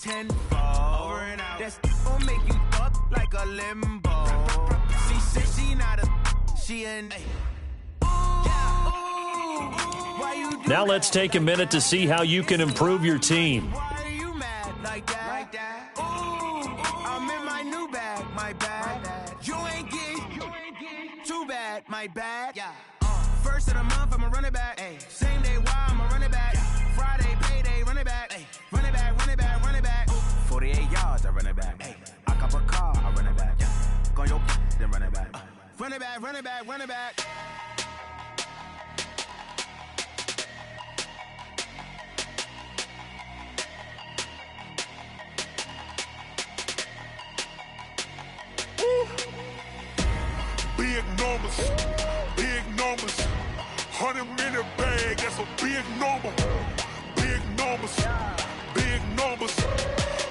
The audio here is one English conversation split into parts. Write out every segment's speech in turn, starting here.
tenfold. Over and out. That's gon' make you fuck like a limbo. She said she not a, she an. Now let's take a minute to see how you can improve your team. Why are you mad like that? Ooh, I'm in my new bag, my bad. You ain't get too bad, my bad. Yeah. First of the month, I'ma run it back. Ay. Same day, why I'ma run it back. Friday, payday, run it back. Ay. Run it back, run it back, run it back. 48 yards, I run it back. Ay. I cop a car, I run it back. Go your then run it back. Run it back, run it back, run it back. Big numbers, 100-minute bag, that's a big number. Big numbers,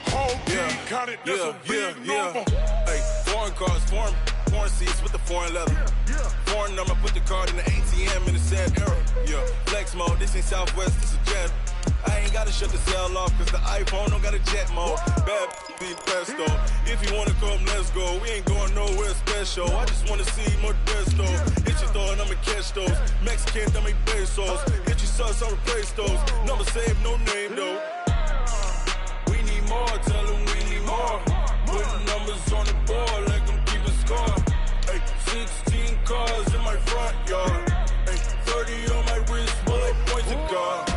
whole team counted, that's a big number. Hey, foreign cars, foreign seats with the foreign leather. Foreign number, put the card in the ATM in the sad era. Yeah, flex mode, this ain't Southwest, this a jet. I ain't gotta shut the cell off, cause the iPhone don't got a jet mode. Bad be pesto. If you wanna come, let's go. We ain't going nowhere special. I just wanna see more desto. Hit your thought, I'ma catch those. Mexican, dame pesos. Hit your sus, I'll replace those. Number saved, no name though. We need more, tell them we need more. Putting numbers on the board like I'm keeping score. Hey, 16 cars in my front yard. Hey, 30 on my wrist, bullet points to God.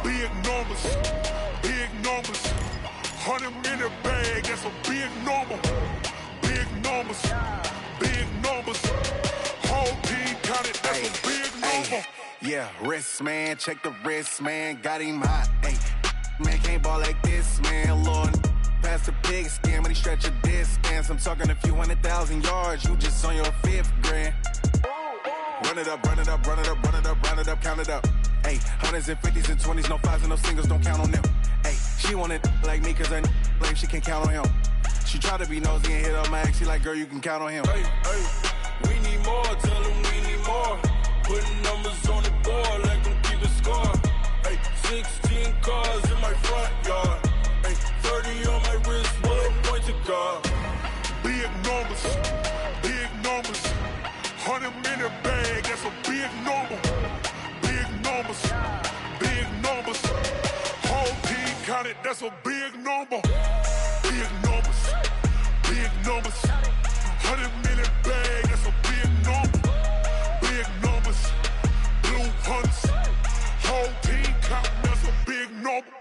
Big numbers, 100-minute bag, that's a big number. Big numbers, whole team counted, that's a big number. Yeah, wrist man, check the wrist man, got him hot. Ay, man can't ball like this, man. Lord, past the pig skin, but he stretch a distance. I'm talking a few 100,000 yards, you just on your 5th grand. Run it up, count it up. Ay, 100s and 50s and 20s, no 5s and no singles, don't count on them. Ay, she want it like me, cause her blame she can't count on him. She try to be nosy and hit up my ex, she like, girl, you can count on him. Hey, we need more, tell them we need more. Putting numbers on the board like I'm keeping score. Hey, 16 cars in my front yard. Hey, 30 on my wrist, bullet points to God. Big numbers, 100-minute bag, that's a big number. Big numbers, whole team counted, that's a big number. Big numbers, 100-minute bag, that's a big number. Big numbers, blue hunts, whole team counting, that's a big number.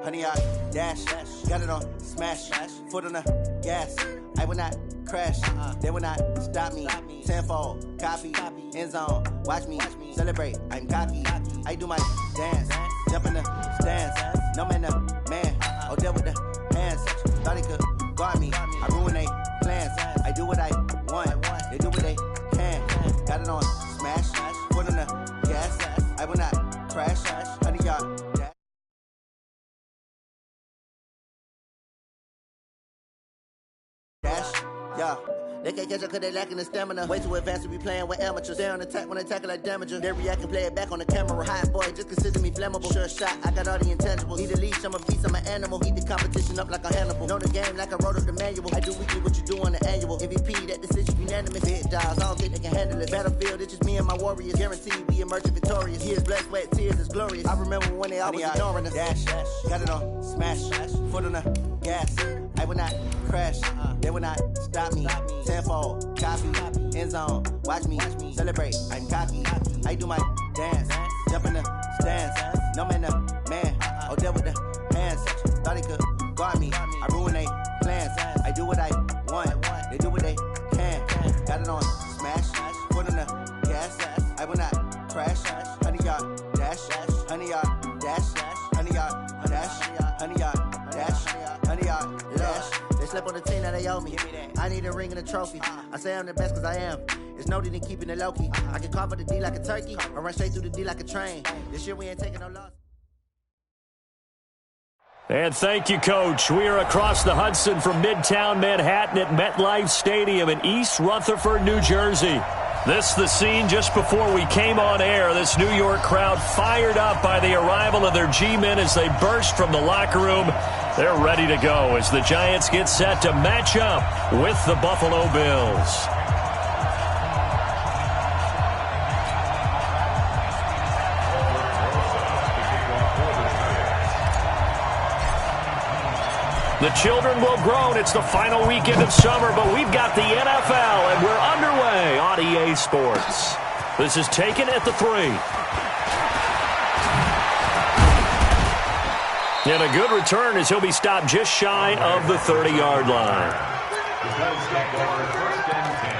Honey, I dash, got it on smash, foot on the gas. I will not crash, they will not stop me. Tenfold, copy, end zone, watch me celebrate. I'm cocky, I do my dance, jump in the stands. No man, the man, oh, there with the hands. Thought he could guard me, I ruin they plans. I do what I want, they do what they can. Got it on smash, foot on the gas. I will not crash, honey, y'all. Yeah, they can't catch up cause they lacking the stamina. Way too advanced to be playing with amateurs. They on attack when they tackle like damager. They react and play it back on the camera. Hot boy, just consider me flammable. Sure shot, I got all the intangibles. Need a leash, I'm a beast, I'm an animal. Eat the competition up like a Hannibal. Know the game like I wrote up the manual. I do weekly what you do on the annual. MVP, that decision unanimous. Hit dials, I don't think they can handle it. Battlefield, it's just me and my warriors. Guaranteed we emerge victorious. Years, blood, sweat, tears is glorious. I remember when they always ignoring us. Dash, got it on smash, foot on the gas. I will not crash, they will not stop me. Tenfold, copy, end zone, watch me celebrate. I'm cocky, I do my dance, jump in the stands. No man, the man, oh, there with the hands. Thought he could guard me, I ruin they plans. I do what I want, they do what they can. Got it on smash, foot on the gas. I will not crash, honey, y'all dash, honey, y'all dash, honey, y'all dash, honey, y'all dash, honey, y'all dash. They slept on the team that they owe me. I need a ring and a trophy. I say I'm the best cause I am. It's no need in keeping it low-key. I can carve up the D like a turkey or run straight through the D like a train. This year we ain't taking no loss. And thank you, Coach. We are across the Hudson from Midtown Manhattan at MetLife Stadium in East Rutherford, New Jersey. This the scene just before we came on air. This New York crowd fired up by the arrival of their G-men as they burst from the locker room. They're ready to go as the Giants get set to match up with the Buffalo Bills. The children will groan. It's the final weekend of summer, but we've got the NFL, and we're underway on EA Sports. This is taken at the 3. And a good return as he'll be stopped just shy of the 30-yard line. The Bills take over 1st and 10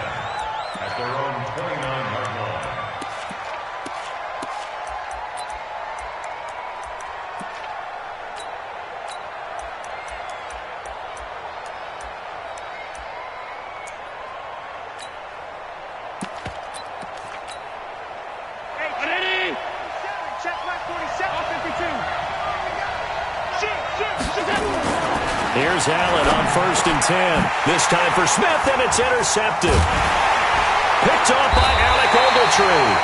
at their own 29-yard line. Here's Allen on 1st and 10. This time for Smith, and it's intercepted. Picked off by Alec Ogletree.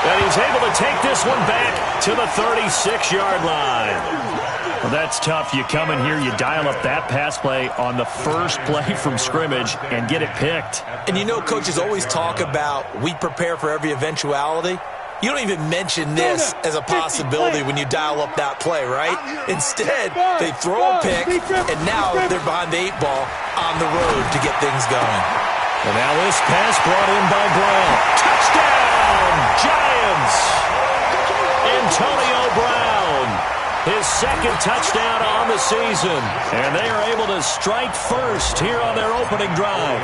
And he's able to take this one back to the 36-yard line. Well, that's tough. You come in here, you dial up that pass play on the first play from scrimmage and get it picked. And you know coaches always talk about we prepare for every eventuality. You don't even mention this as a possibility when you dial up that play, right? Instead, they throw a pick, and now they're behind the 8 ball on the road to get things going. And now this pass brought in by Brown. Touchdown, Giants! Antonio Brown, his 2nd touchdown on the season. And they are able to strike first here on their opening drive.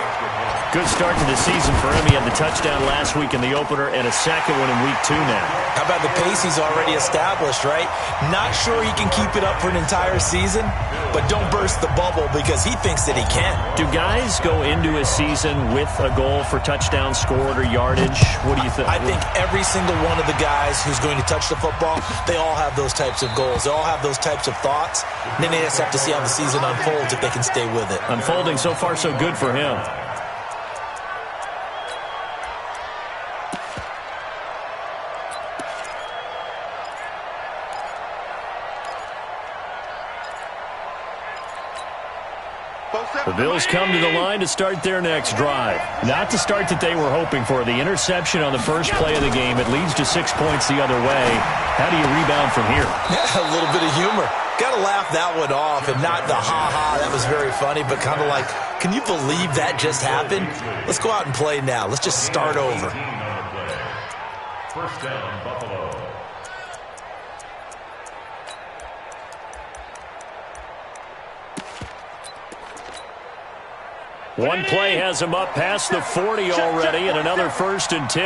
Good start to the season for him. He had the touchdown last week in the opener and a 2nd one in week 2 now. How about the pace he's already established, right? Not sure he can keep it up for an entire season, but don't burst the bubble because he thinks that he can. Do guys go into a season with a goal for touchdown scored or yardage? What do you think? I think every single one of the guys who's going to touch the football, they all have those types of goals. They all have those types of thoughts. And then they just have to see how the season unfolds if they can stay with it. Unfolding so far so good for him. The Bills come to the line to start their next drive. Not the start that they were hoping for. The interception on the first play of the game. It leads to 6 points the other way. How do you rebound from here? Yeah, a little bit of humor. Got to laugh that one off and not the ha-ha. That was very funny, but kind of like, can you believe that just happened? Let's go out and play now. Let's just start over. 1st down, Buffalo. One play has him up past the 40 already, and another 1st and 10.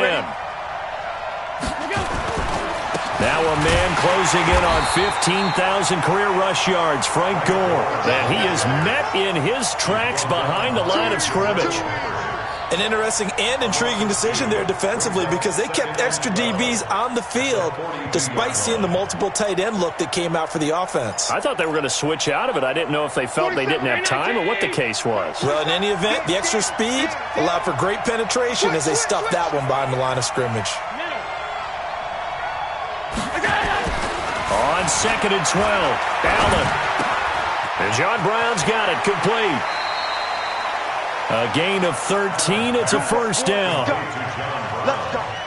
Now a man closing in on 15,000 career rush yards, Frank Gore. And he is met in his tracks behind the line of scrimmage. An interesting and intriguing decision there defensively because they kept extra DBs on the field despite seeing the multiple tight end look that came out for the offense. I thought they were going to switch out of it. I didn't know if they felt they didn't have time or what the case was. Well, in any event, the extra speed allowed for great penetration as they stuffed that one behind the line of scrimmage. On 2nd and 12, Allen. And John Brown's got it, complete. A gain of 13. It's a 1st down.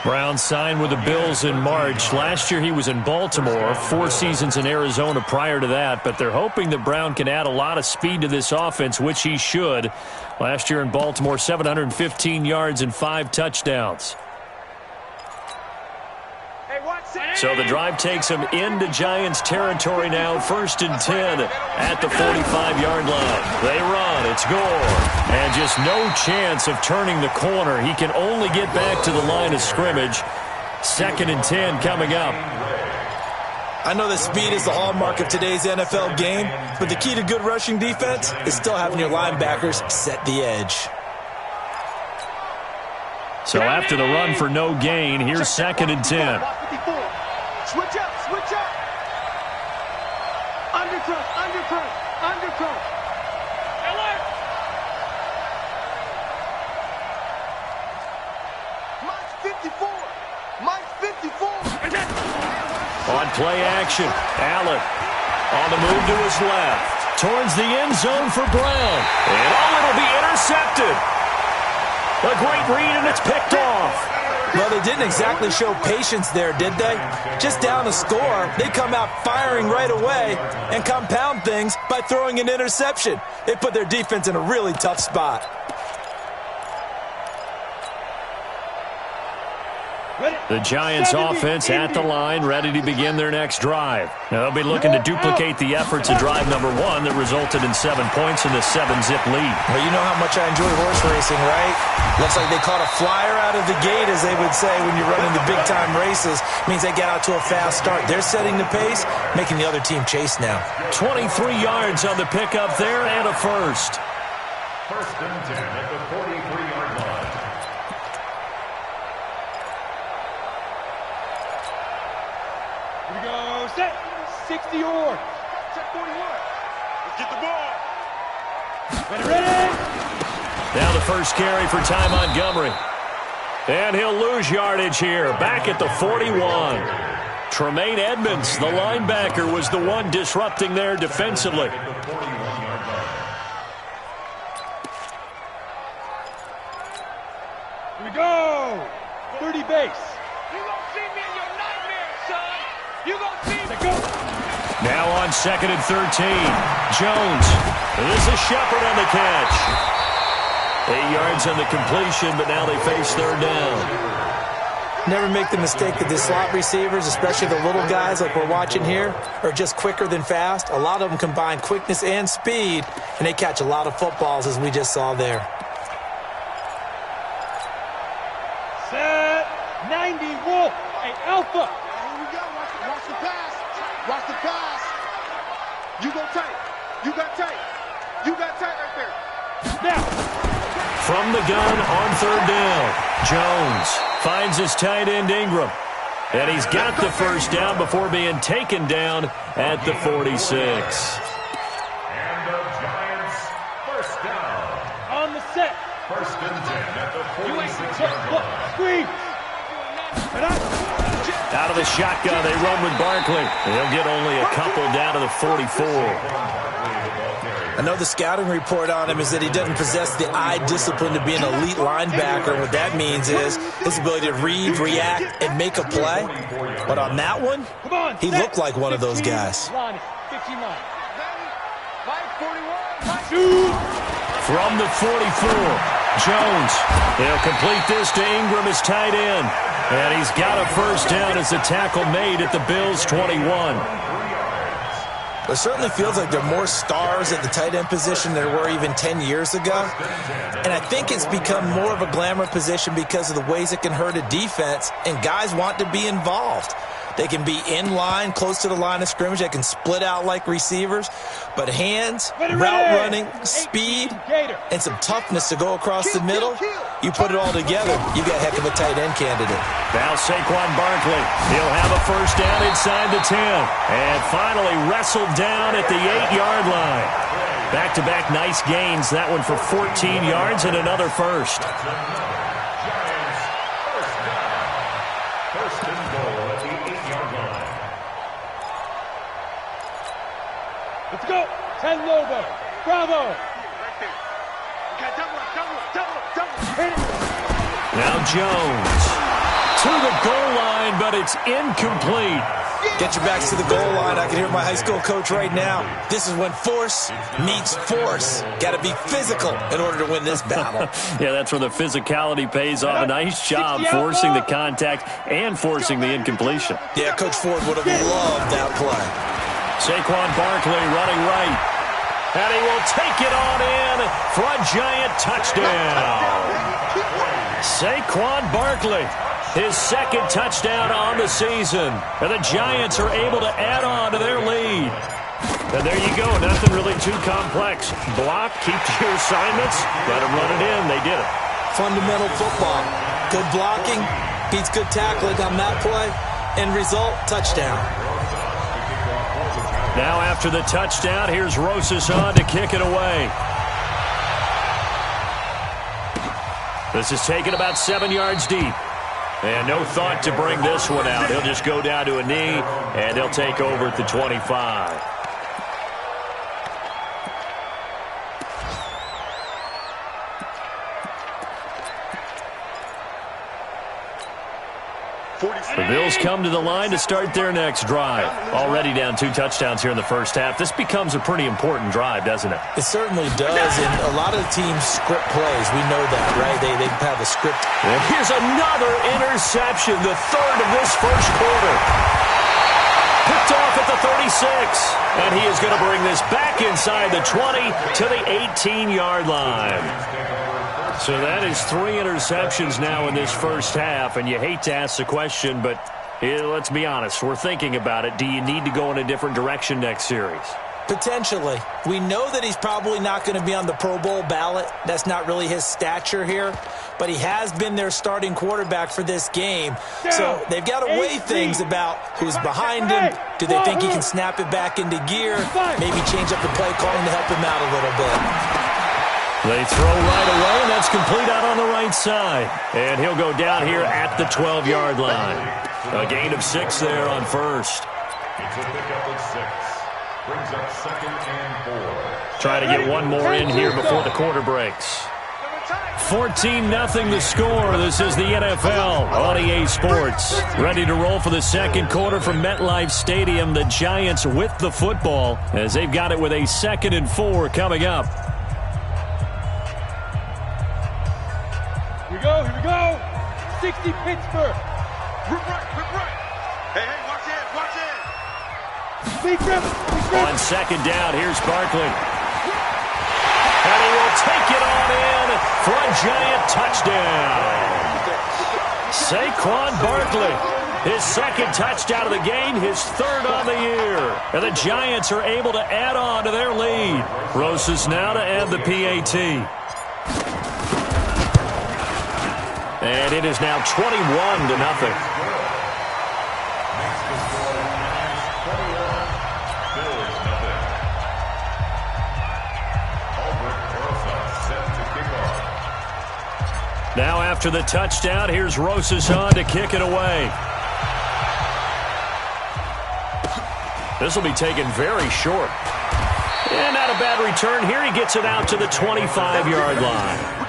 Brown signed with the Bills in March. Last year he was in Baltimore, 4 seasons in Arizona prior to that, but they're hoping that Brown can add a lot of speed to this offense, which he should. Last year in Baltimore, 715 yards and 5 touchdowns. So the drive takes him into Giants territory now, 1st and 10 at the 45-yard line. They run, it's Gore, and just no chance of turning the corner. He can only get back to the line of scrimmage. 2nd and 10 coming up. I know that speed is the hallmark of today's NFL game, but the key to good rushing defense is still having your linebackers set the edge. So after the run for no gain, here's 2nd and 10. Switch up, switch up. Underthrow, On play action, Allen on the move to his left, towards the end zone for Brown. And it'll be intercepted. A great read, and it's picked off. Well, they didn't exactly show patience there, did they? Just down a score, they come out firing right away and compound things by throwing an interception. They put their defense in a really tough spot. The Giants offense at the line, ready to begin their next drive. Now, they'll be looking to duplicate the efforts of drive number 1 that resulted in 7 points in the 7-zip lead. Well, you know how much I enjoy horse racing, right? Looks like they caught a flyer out of the gate, as they would say when you're running the big-time races. Means they get out to a fast start. They're setting the pace, making the other team chase now. 23 yards on the pickup there and a first. First and 10 at the 43-yard line. Here we go, set, 60 yards. Check 41. Let's get the ball. Ready. Now the first carry for Ty Montgomery. And he'll lose yardage here, back at the 41. Tremaine Edmonds, the linebacker, was the one disrupting there defensively. Here we go. 30 base. You gonna see me in your nightmares, son. You gonna see me. Go. Now on 2nd and 13. Jones. This is Shepard on the catch. 8 yards on the completion, but now they face third down. Never make the mistake that the slot receivers, especially the little guys like we're watching here, are just quicker than fast. A lot of them combine quickness and speed, and they catch a lot of footballs, as we just saw there. Set 90 Wolf. Hey, Alpha. Here we go. Watch the pass. Watch the pass. You go tight. You got tight. You got tight right there. Now. From the gun on third down, Jones finds his tight end Ingram. And he's got the first down before being taken down at the 46. And the Giants first down. On the set. First and 10 at the 46-yard Look, line. screen. Out of the shotgun, they run with Barkley. They'll get only a couple down to the 44. I know the scouting report on him is that he doesn't possess the eye discipline to be an elite linebacker. What that means is his ability to read, react, and make a play. But on that one, he looked like one of those guys. From the 44, Jones. They'll complete this to Ingram as tight end. And he's got a first down as the tackle made at the Bills' 21. It certainly feels like there are more stars at the tight end position than there were even 10 years ago. And I think it's become more of a glamour position because of the ways it can hurt a defense, and guys want to be involved. They can be in line, close to the line of scrimmage. They can split out like receivers. But hands, route running, speed, and some toughness to go across the middle, you put it all together, you got a heck of a tight end candidate. Now Saquon Barkley. He'll have a first down inside the 10. And finally wrestled down at the 8-yard line. Back-to-back nice gains. That one for 14 yards and another first. First and goal at the 8-yard line. Let's go. 10 Lobo. Bravo. Now Jones to the goal line, but it's incomplete. Get your backs to the goal line. I can hear my high school coach right now. This is when force meets force. Got to be physical in order to win this battle. Yeah, that's where the physicality pays off. A nice job forcing the contact and forcing the incompletion. Yeah, Coach Ford would have loved that play. Saquon Barkley running right. And he will take it on in for a Giant touchdown. Saquon Barkley, his second touchdown on the season. And the Giants are able to add on to their lead. And there you go. Nothing really too complex. Block, keep to your assignments. Got to run it in. They did it. Fundamental football. Good blocking beats good tackling on that play. End result, touchdown. Now after the touchdown, here's Rosas on to kick it away. This is taken about 7 yards deep. And no thought to bring this one out. He'll just go down to a knee, and they'll take over at the 25. The Bills come to the line to start their next drive. Already down 2 touchdowns here in the first half. This becomes a pretty important drive, doesn't it? It certainly does, and a lot of the teams script plays. We know that, right? They have a script. And here's another interception, the third of this first quarter. Picked off at the 36, and he is going to bring this back inside the 20 to the 18-yard line. So that is 3 interceptions now in this first half, and you hate to ask the question, but let's be honest. We're thinking about it. Do you need to go in a different direction next series? Potentially. We know that he's probably not going to be on the Pro Bowl ballot. That's not really his stature here, but he has been their starting quarterback for this game. So they've got to weigh things about who's behind him. Do they think he can snap it back into gear? Maybe change up the play calling to help him out a little bit. They throw right away, and that's complete out on the right side. And he'll go down here at the 12-yard line. A gain of 6 there on first. It's a pickup of 6. Brings up 2nd and 4. Try to get one more in here before the quarter breaks. 14-0 the score. This is the NFL on EA Sports. Ready to roll for the second quarter from MetLife Stadium. The Giants with the football as they've got it with a 2nd and 4 coming up. Here we go. 60 Pittsburgh. Rip right. Hey, watch it. Big grip. On 2nd down, here's Barkley. And he will take it on in for a Giant touchdown. Saquon Barkley, his 2nd touchdown of the game, his 3rd on the year. And the Giants are able to add on to their lead. Rosas now to add the PAT. And it is now 21-0. Now after the touchdown, here's Rosas on to kick it away. This will be taken very short. And not a bad return here. He gets it out to the 25-yard line.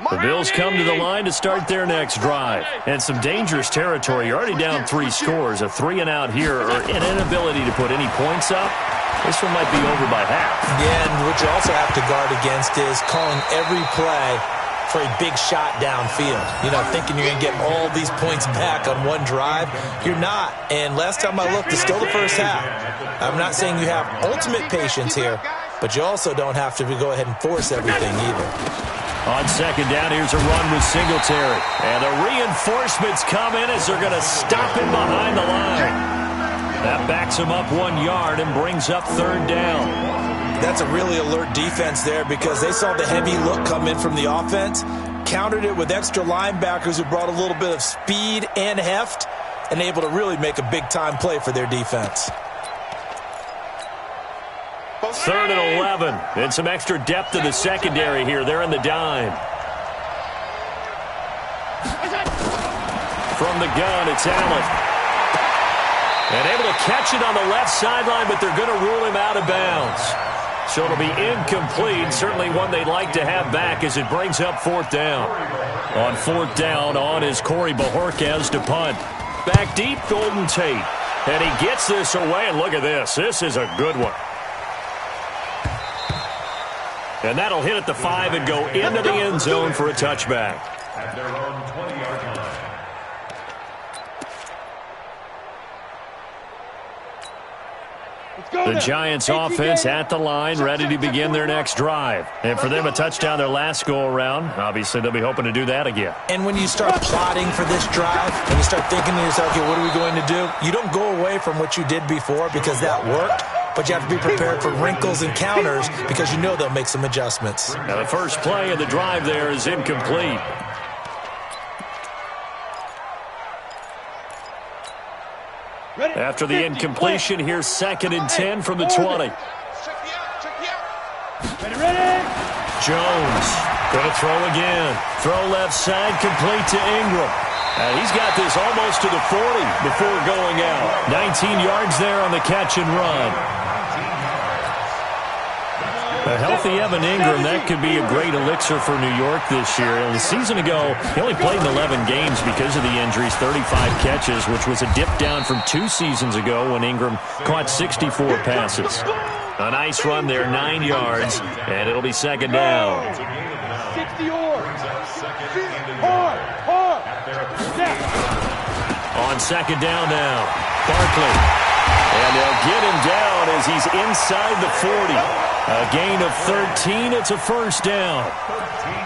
The Bills come to the line to start their next drive. And some dangerous territory. You're already down 3 scores. A 3-and-out here or an inability to put any points up. This one might be over by half. Yeah, and what you also have to guard against is calling every play for a big shot downfield. You know, thinking you're going to get all these points back on one drive. You're not. And last time I looked, it's still the first half. I'm not saying you have ultimate patience here, but you also don't have to go ahead and force everything either. On 2nd down, here's a run with Singletary. And the reinforcements come in as they're going to stop him behind the line. That backs him up 1 yard and brings up 3rd down. That's a really alert defense there because they saw the heavy look come in from the offense, countered it with extra linebackers who brought a little bit of speed and heft, and able to really make a big-time play for their defense. 3rd and 11. And some extra depth in the secondary here. They're in the dime. From the gun, it's Allen. And able to catch it on the left sideline, but they're going to rule him out of bounds. So it'll be incomplete. Certainly one they'd like to have back as it brings up 4th down. On 4th down, on is Corey Bajorquez to punt. Back deep, Golden Tate. And he gets this away, and look at this. This is a good one. And that'll hit at the 5 and go into the end zone for a touchback. At their own 20-yard line. The Giants offense at the line, ready to begin their next drive. And for them, a touchdown their last go-around. Obviously, they'll be hoping to do that again. And when you start plotting for this drive, and you start thinking to yourself, okay, what are we going to do? You don't go away from what you did before because that worked, but you have to be prepared for wrinkles and counters because you know they'll make some adjustments. Now, the first play of the drive there is incomplete. After the incompletion, here's 2nd and 10 from the 20. Jones going to throw again. Throw left side, complete to Ingram. And he's got this almost to the 40 before going out. 19 yards there on the catch and run. A healthy Evan Ingram, that could be a great elixir for New York this year. A season ago, he only played in 11 games because of the injuries, 35 catches, which was a dip down from 2 seasons ago when Ingram caught 64 passes. A nice run there, 9 yards, and it'll be 2nd down. 60 yards. On 2nd down now, Barkley. And they'll get him down as he's inside the 40. A gain of 13. It's a 1st down.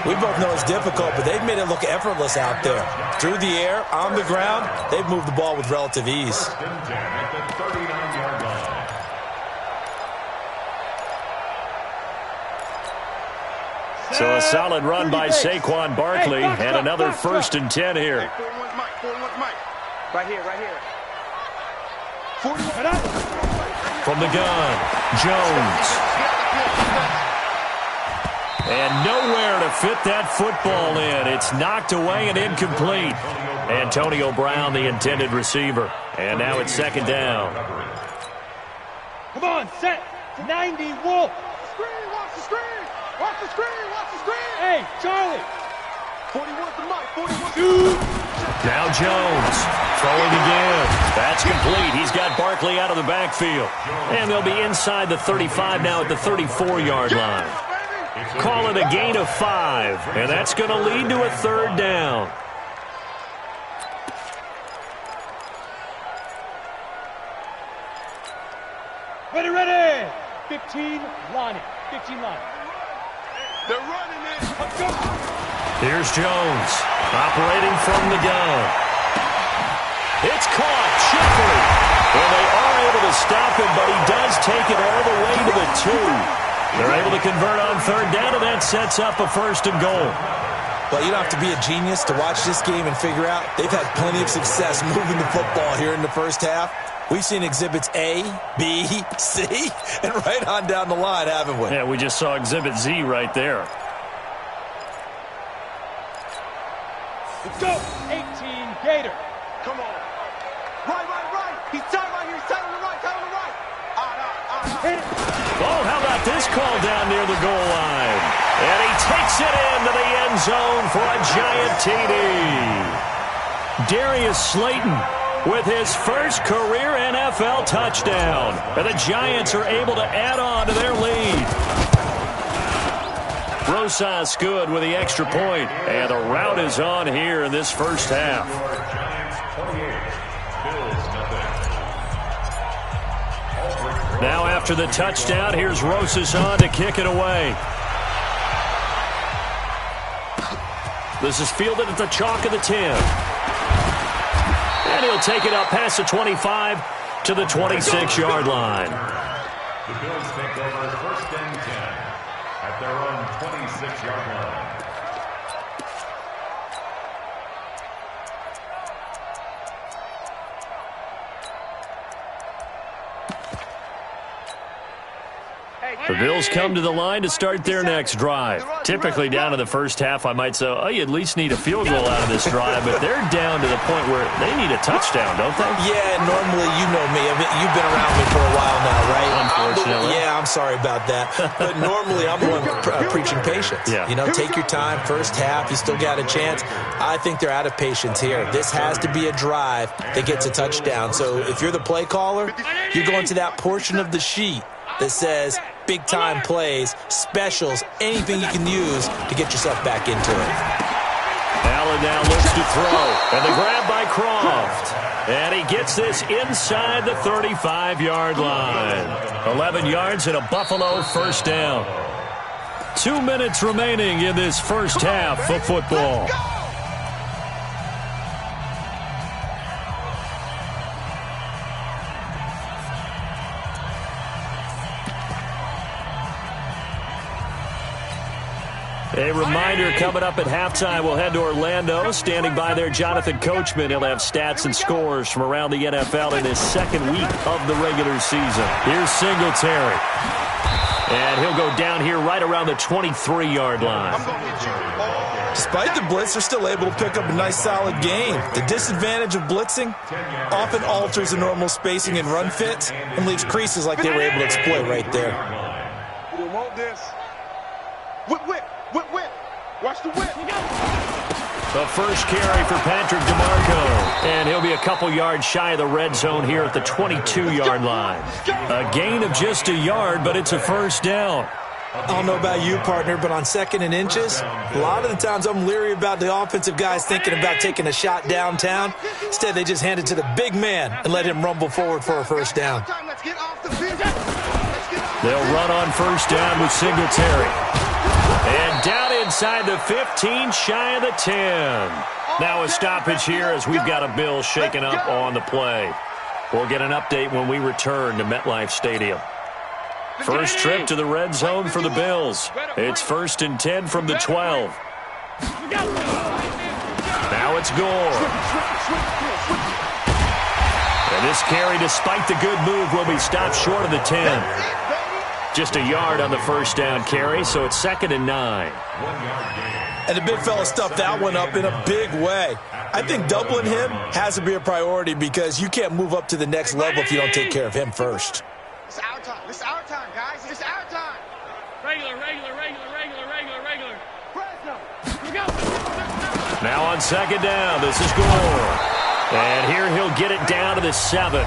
We both know it's difficult, but they've made it look effortless out there. Through the air, on the ground, they've moved the ball with relative ease. So a solid run by Saquon Barkley and another 1st and 10 here. Right here. From the gun, Jones. And nowhere to fit that football in. It's knocked away and incomplete. Antonio Brown, the intended receiver. And now it's 2nd down. Come on, set. 90, Wolf. Screen, watch the screen. Watch the screen. Hey, Charlie. 41 to Mike. 41. Now Jones throwing again. That's complete. He's got Barkley out of the backfield. And they'll be inside the 35 now at the 34-yard line. Call it a gain of 5. And that's going to lead to a 3rd down. Ready. 15, Lonnie. 15 line. They're running it. Let's go. Here's Jones operating from the gun. It's caught. Shepard. Well, they are able to stop him, but he does take it all the way to the 2. They're able to convert on 3rd down, and that sets up a 1st and goal. Well, you don't have to be a genius to watch this game and figure out they've had plenty of success moving the football here in the first half. We've seen exhibits A, B, C, and right on down the line, haven't we? Yeah, we just saw exhibit Z right there. Let's go. 18, Gator. Come on. Right. He's tight right here. He's tight on the right. Hit it. Oh, how about this call down near the goal line? And he takes it into the end zone for a giant TD. Darius Slayton with his first career NFL touchdown. And the Giants are able to add on to their lead. Rosas good with the extra point. And the rout is on here in this first half. Now after the touchdown, here's Rosas on to kick it away. This is fielded at the chalk of the 10. And he'll take it up past the 25 to the 26-yard line. The Bills take over 1st and 10 at their own 26-yard line. The Bills come to the line to start their next drive. Typically down to the first half, I might say, oh, you at least need a field goal out of this drive, but they're down to the point where they need a touchdown, don't they? Yeah, normally, you know me. You've been around me for a while now, right? Unfortunately. I'm sorry about that. But normally, I'm the one preaching patience. Yeah. You know, take your time, first half, you still got a chance. I think they're out of patience here. This has to be a drive that gets a touchdown. So if you're the play caller, you're going to that portion of the sheet that says big-time plays, specials, anything you can use to get yourself back into it. Allen now looks to throw, and the grab by Craw. left. And he gets this inside the 35-yard line. 11 yards and a Buffalo first down. 2 minutes remaining in this first half of football. A reminder, coming up at halftime, we'll head to Orlando. Standing by there, Jonathan Coachman. He'll have stats and scores from around the NFL in his second week of the regular season. Here's Singletary. And he'll go down here right around the 23-yard line. Despite the blitz, they're still able to pick up a nice, solid gain. The disadvantage of blitzing often alters the normal spacing and run fits and leaves creases like they were able to exploit right there. You don't want this. Whip, whip. Whip, whip. Watch the whip. The first carry for Patrick DeMarco. And he'll be a couple yards shy of the red zone here at the 22-yard line. A gain of just a yard, but it's a first down. I don't know about you, partner, but on 2nd and inches, a lot of the times I'm leery about the offensive guys thinking about taking a shot downtown. Instead, they just hand it to the big man and let him rumble forward for a first down. They'll run on first down with Singletary. And down inside the 15, shy of the 10. Now a stoppage here as we've got a Bill shaken up on the play. We'll get an update when we return to MetLife Stadium. First trip to the red zone for the Bills. It's 1st and 10 from the 12. Now it's Gore. And this carry, despite the good move, will be stopped short of the 10. Just a yard on the first down carry, so it's 2nd and 9. And the big fella stuffed that one up in a big way. I think doubling him has to be a priority because you can't move up to the next level if you don't take care of him first. It's our time. It's our time, guys. It's our time. Regular. Now on 2nd down, this is Gore. And here he'll get it down to the 7.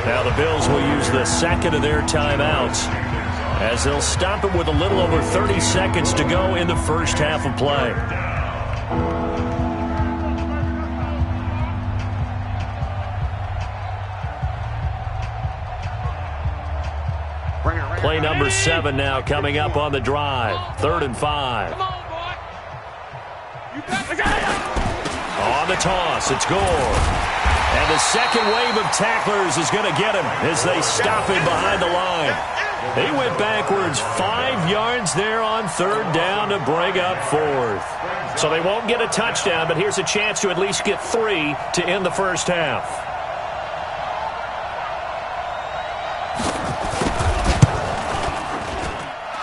Now the Bills will use the second of their timeouts as they'll stop it with a little over 30 seconds to go in the first half of play. Play number 7 now coming up on the drive. 3rd and 5. On the toss, it's Gore. And the second wave of tacklers is going to get him as they stop him behind the line. They went backwards 5 yards there on 3rd down to bring up 4th. So they won't get a touchdown, but here's a chance to at least get 3 to end the first half.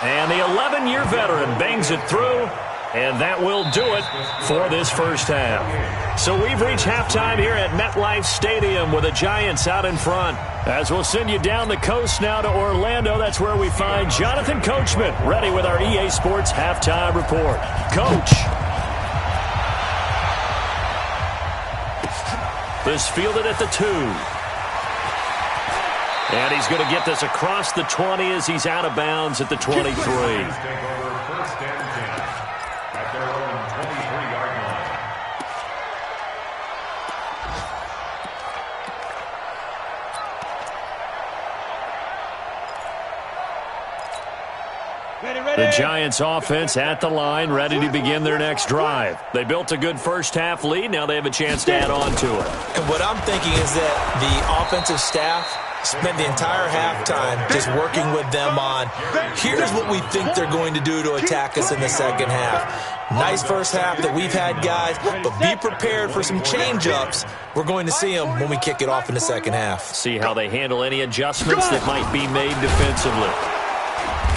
And the 11-year veteran bangs it through, and that will do it for this first half. So we've reached halftime here at MetLife Stadium with the Giants out in front. As we'll send you down the coast now to Orlando, that's where we find Jonathan Coachman ready with our EA Sports halftime report. Coach. This fielded at the 2. And he's going to get this across the 20 as he's out of bounds at the 23. The Giants offense at the line, ready to begin their next drive. They built a good first half lead. Now they have a chance to add on to it. And what I'm thinking is that the offensive staff spent the entire halftime just working with them on, here's what we think they're going to do to attack us in the second half. Nice first half that we've had, guys, but be prepared for some change-ups. We're going to see them when we kick it off in the second half. See how they handle any adjustments that might be made defensively.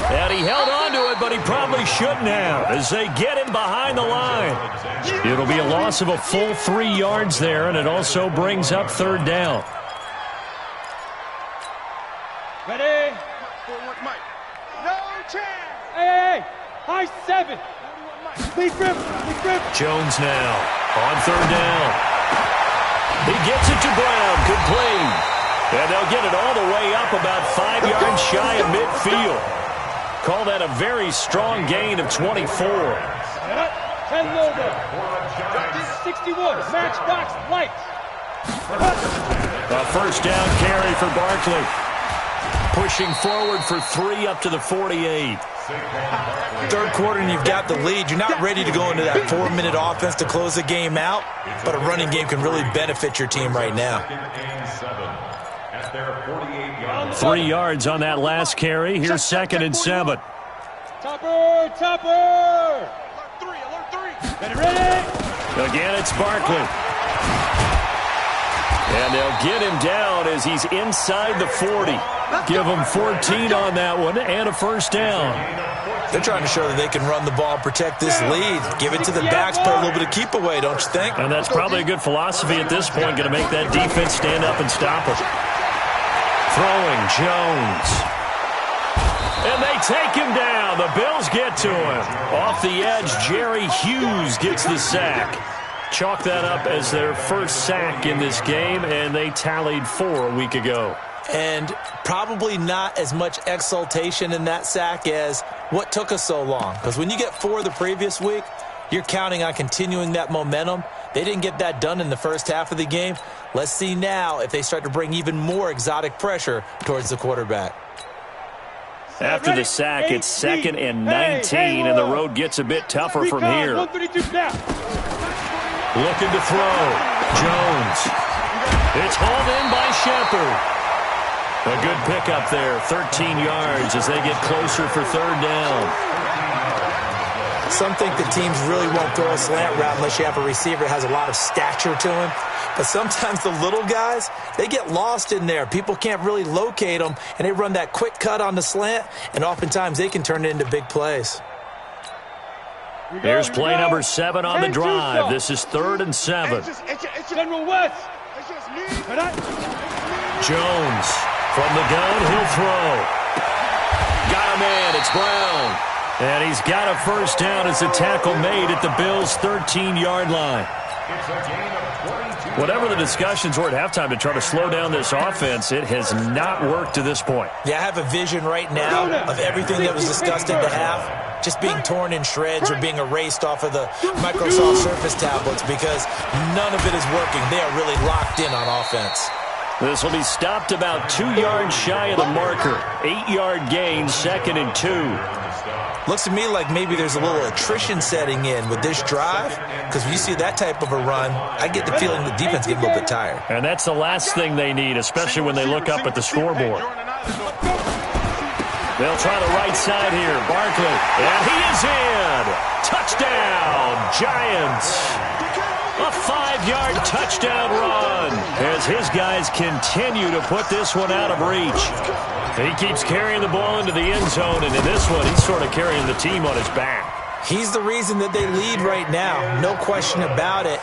And he held on to it, but he probably shouldn't have as they get him behind the line. It'll be a loss of a full 3 yards there, and it also brings up 3rd down. Ready? No chance. Hey. High 7. Lead grip. Jones now on 3rd down. He gets it to Brown, complete. And they'll get it all the way up about 5 yards shy of midfield. Call that a very strong gain of 24. 10 logo. 61. Matchbox lights. A first down carry for Barkley. Pushing forward for 3 up to the 48. Third quarter and you've got the lead. You're not ready to go into that 4-minute offense to close the game out, but a running game can really benefit your team right now. 3 yards on that last carry. Here's 2nd and 7. Topper! Topper! Alert 3! Ready? Again, it's Barkley. And they'll get him down as he's inside the 40. Give him 14 on that one and a first down. They're trying to show that they can run the ball and protect this lead. Give it to the backs, play a little bit of keep away, don't you think? And that's probably a good philosophy at this point, going to make that defense stand up and stop him. Throwing, Jones. And they take him down. The Bills get to him. Off the edge, Jerry Hughes gets the sack. Chalk that up as their first sack in this game, and they tallied 4 a week ago. And probably not as much exultation in that sack as what took us so long. Because when you get 4 the previous week, you're counting on continuing that momentum. They didn't get that done in the first half of the game. Let's see now if they start to bring even more exotic pressure towards the quarterback. After the sack, it's 2nd and 19, and the road gets a bit tougher from here. Looking to throw. Jones. It's hauled in by Shepard. A good pickup there, 13 yards as they get closer for 3rd down. Some think that teams really won't throw a slant route unless you have a receiver that has a lot of stature to him. But sometimes the little guys, they get lost in there. People can't really locate them, and they run that quick cut on the slant, and oftentimes they can turn it into big plays. Here's play number 7 on the drive. This is 3rd and 7. General West. Jones from the gun, he'll throw. Got him in, it's Brown. And he's got a first down as the tackle made at the Bills' 13-yard line. Whatever the discussions were at halftime to try to slow down this offense, it has not worked to this point. Yeah, I have a vision right now of everything that was discussed at the half just being torn in shreds or being erased off of the Microsoft Surface tablets because none of it is working. They are really locked in on offense. This will be stopped about 2 yards shy of the marker. 8-yard gain, 2nd and 2. Looks to me like maybe there's a little attrition setting in with this drive because when you see that type of a run, I get the feeling the defense gets a little bit tired. And that's the last thing they need, especially when they look up at the scoreboard. They'll try the right side here. Barkley, and he is in. Touchdown, Giants. A 5-yard touchdown run as his guys continue to put this one out of reach. He keeps carrying the ball into the end zone, and in this one, he's sort of carrying the team on his back. He's the reason that they lead right now, no question about it.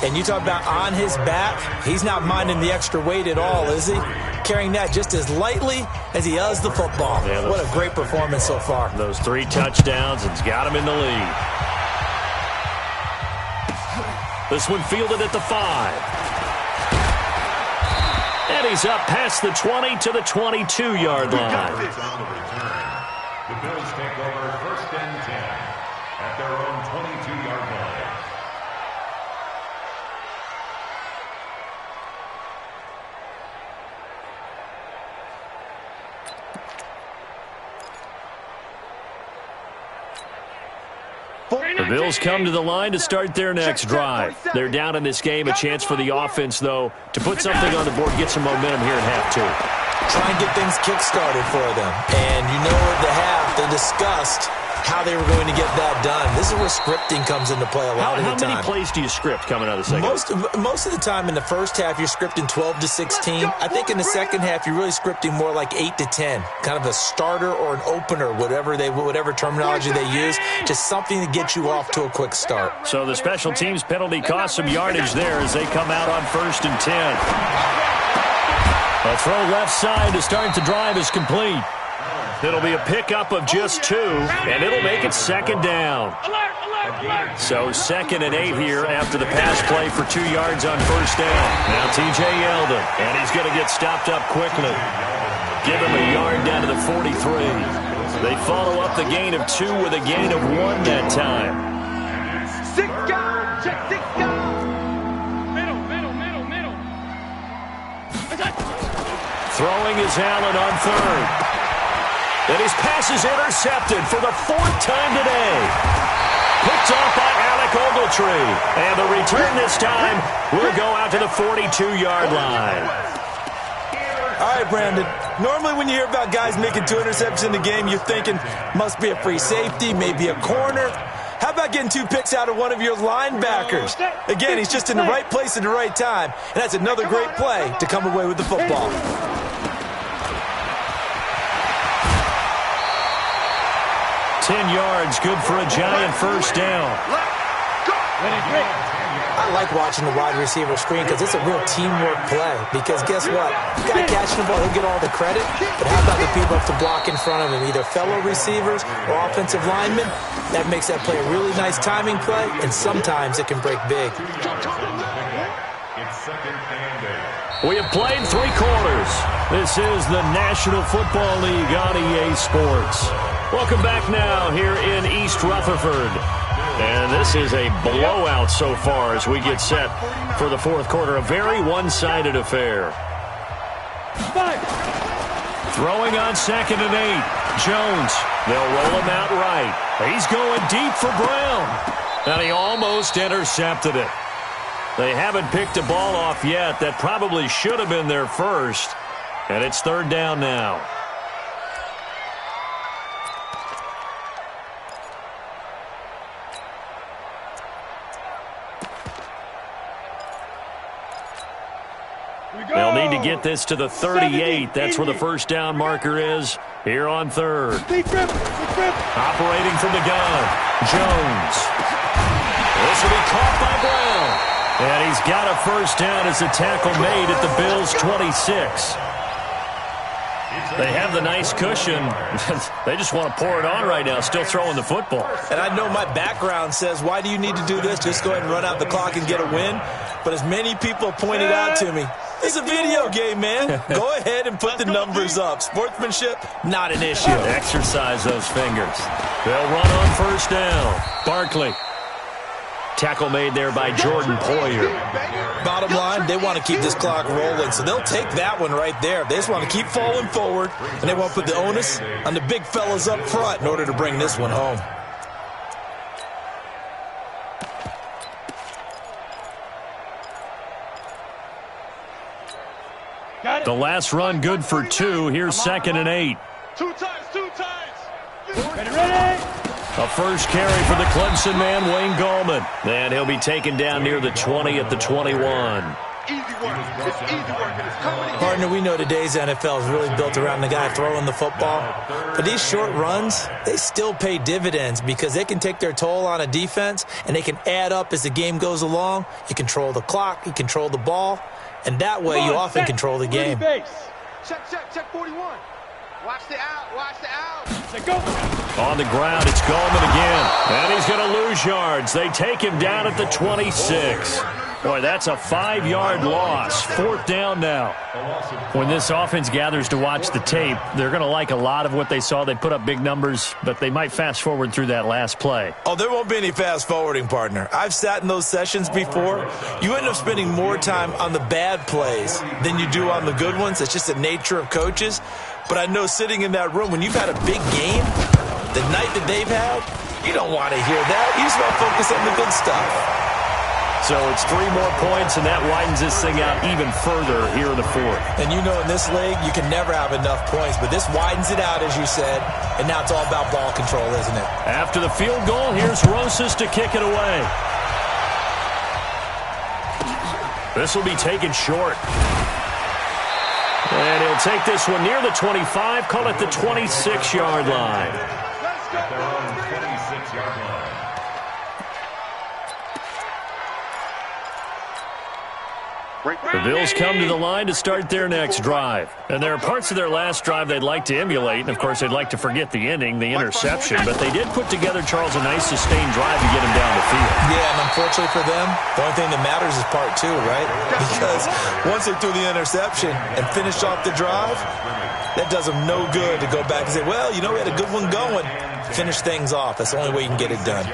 And you talk about on his back, he's not minding the extra weight at all, is he? Carrying that just as lightly as he does the football. Yeah, what a great performance so far. Those 3 touchdowns, it's got him in the lead. This one fielded at the 5. And he's up past the 20 to the 22-yard line. The Bills take over 1st and 10 at their own 22-yard line. The Bills come to the line to start their next drive. They're down in this game. A chance for the offense, though, to put something on the board, get some momentum here in half 2. Try and get things kick-started for them. And you know at the half, they discussed how they were going to get that done. This is where scripting comes into play a lot of the time. How many plays do you script coming out of the second? Most of the time in the first half, you're scripting 12 to 16. I think in the second half, you're really scripting more like 8 to 10. Kind of a starter or an opener, whatever terminology they use. Just something to get you off to a quick start. So the special teams penalty cost some yardage there as they come out on 1st and 10. A throw left side to start the drive is complete. It'll be a pickup of just 2, and it'll make it 2nd down. So 2nd and 8 here after the pass play for 2 yards on 1st down. Now T.J. Yeldon, and he's going to get stopped up quickly. Give him a yard down to the 43. They follow up the gain of 2 with a gain of 1 that time. 6 guys, check 6 guys. Middle. Throwing is Allen on third. And his pass is intercepted for the 4th time today. Picked off by Alec Ogletree. And the return this time will go out to the 42-yard line. All right, Brandon. Normally when you hear about guys making 2 interceptions in the game, you're thinking must be a free safety, maybe a corner. How about getting 2 picks out of one of your linebackers? Again, he's just in the right place at the right time, and that's another great play to come away with the football. Yards, good for a giant first down. I like watching the wide receiver screen because it's a real teamwork play. Because guess what? The guy catching the ball, he'll get all the credit. But how about the people up to block in front of him, either fellow receivers or offensive linemen? That makes that play a really nice timing play, and sometimes it can break big. We have played 3 quarters. This is the National Football League on EA Sports. Welcome back now here in East Rutherford. And this is a blowout so far as we get set for the 4th quarter. A very one-sided affair. Throwing on 2nd and 8. Jones. They'll roll him out right. He's going deep for Brown. And he almost intercepted it. They haven't picked a ball off yet. That probably should have been their first. And it's 3rd down now. They'll need to get this to the 38. That's where the first down marker is here on 3rd. Operating from the gun, Jones. This will be caught by Brown. And he's got a first down as a tackle made at the Bills' 26. They have the nice cushion. They just want to pour it on right now, still throwing the football. And I know my background says, why do you need to do this? Just go ahead and run out the clock and get a win. But as many people pointed out to me, it's a video game, man. Go ahead and put the numbers up. Sportsmanship, not an issue. Exercise those fingers. They'll run on first down. Barkley. Tackle made there by Jordan Poyer. Bottom line, they want to keep this clock rolling, so they'll take that one right there. They just want to keep falling forward, and they want to put the onus on the big fellas up front in order to bring this one home. The last run good for 2. Here's 2nd and 8. 2 times. Ready? A first carry for the Clemson man, Wayne Gallman. And he'll be taken down near the 20 at the 21. Easy work. It's easy work. It's coming. Partner, we know today's NFL is really built around the guy throwing the football. But these short runs, they still pay dividends because they can take their toll on a defense, and they can add up as the game goes along. You control the clock, you control the ball, and that way you often control the game. Check 41. Watch the out. On the ground, it's Gallman again. And he's going to lose yards. They take him down at the 26. Boy, that's a 5-yard loss. 4th down now. When this offense gathers to watch the tape, they're going to like a lot of what they saw. They put up big numbers, but they might fast forward through that last play. Oh, there won't be any fast forwarding, partner. I've sat in those sessions before. You end up spending more time on the bad plays than you do on the good ones. It's just the nature of coaches. But I know sitting in that room, when you've had a big game, the night that they've had, you don't want to hear that. You just want to focus on the good stuff. So it's 3 more points, and that widens this thing out even further here in the 4th. And you know in this league, you can never have enough points, but this widens it out, as you said, and now it's all about ball control, isn't it? After the field goal, here's Rosas to kick it away. This will be taken short. And he'll take this one near the 25, call it the 26-yard line. At their own 26-yard line. The Bills come to the line to start their next drive. And there are parts of their last drive they'd like to emulate. And, of course, they'd like to forget the ending, the interception. But they did put together, Charles, a nice sustained drive to get him down the field. Yeah, and unfortunately for them, the only thing that matters is part 2, right? Because once they threw the interception and finished off the drive, that does them no good to go back and say, well, you know, we had a good one going. Finish things off. That's the only way you can get it done.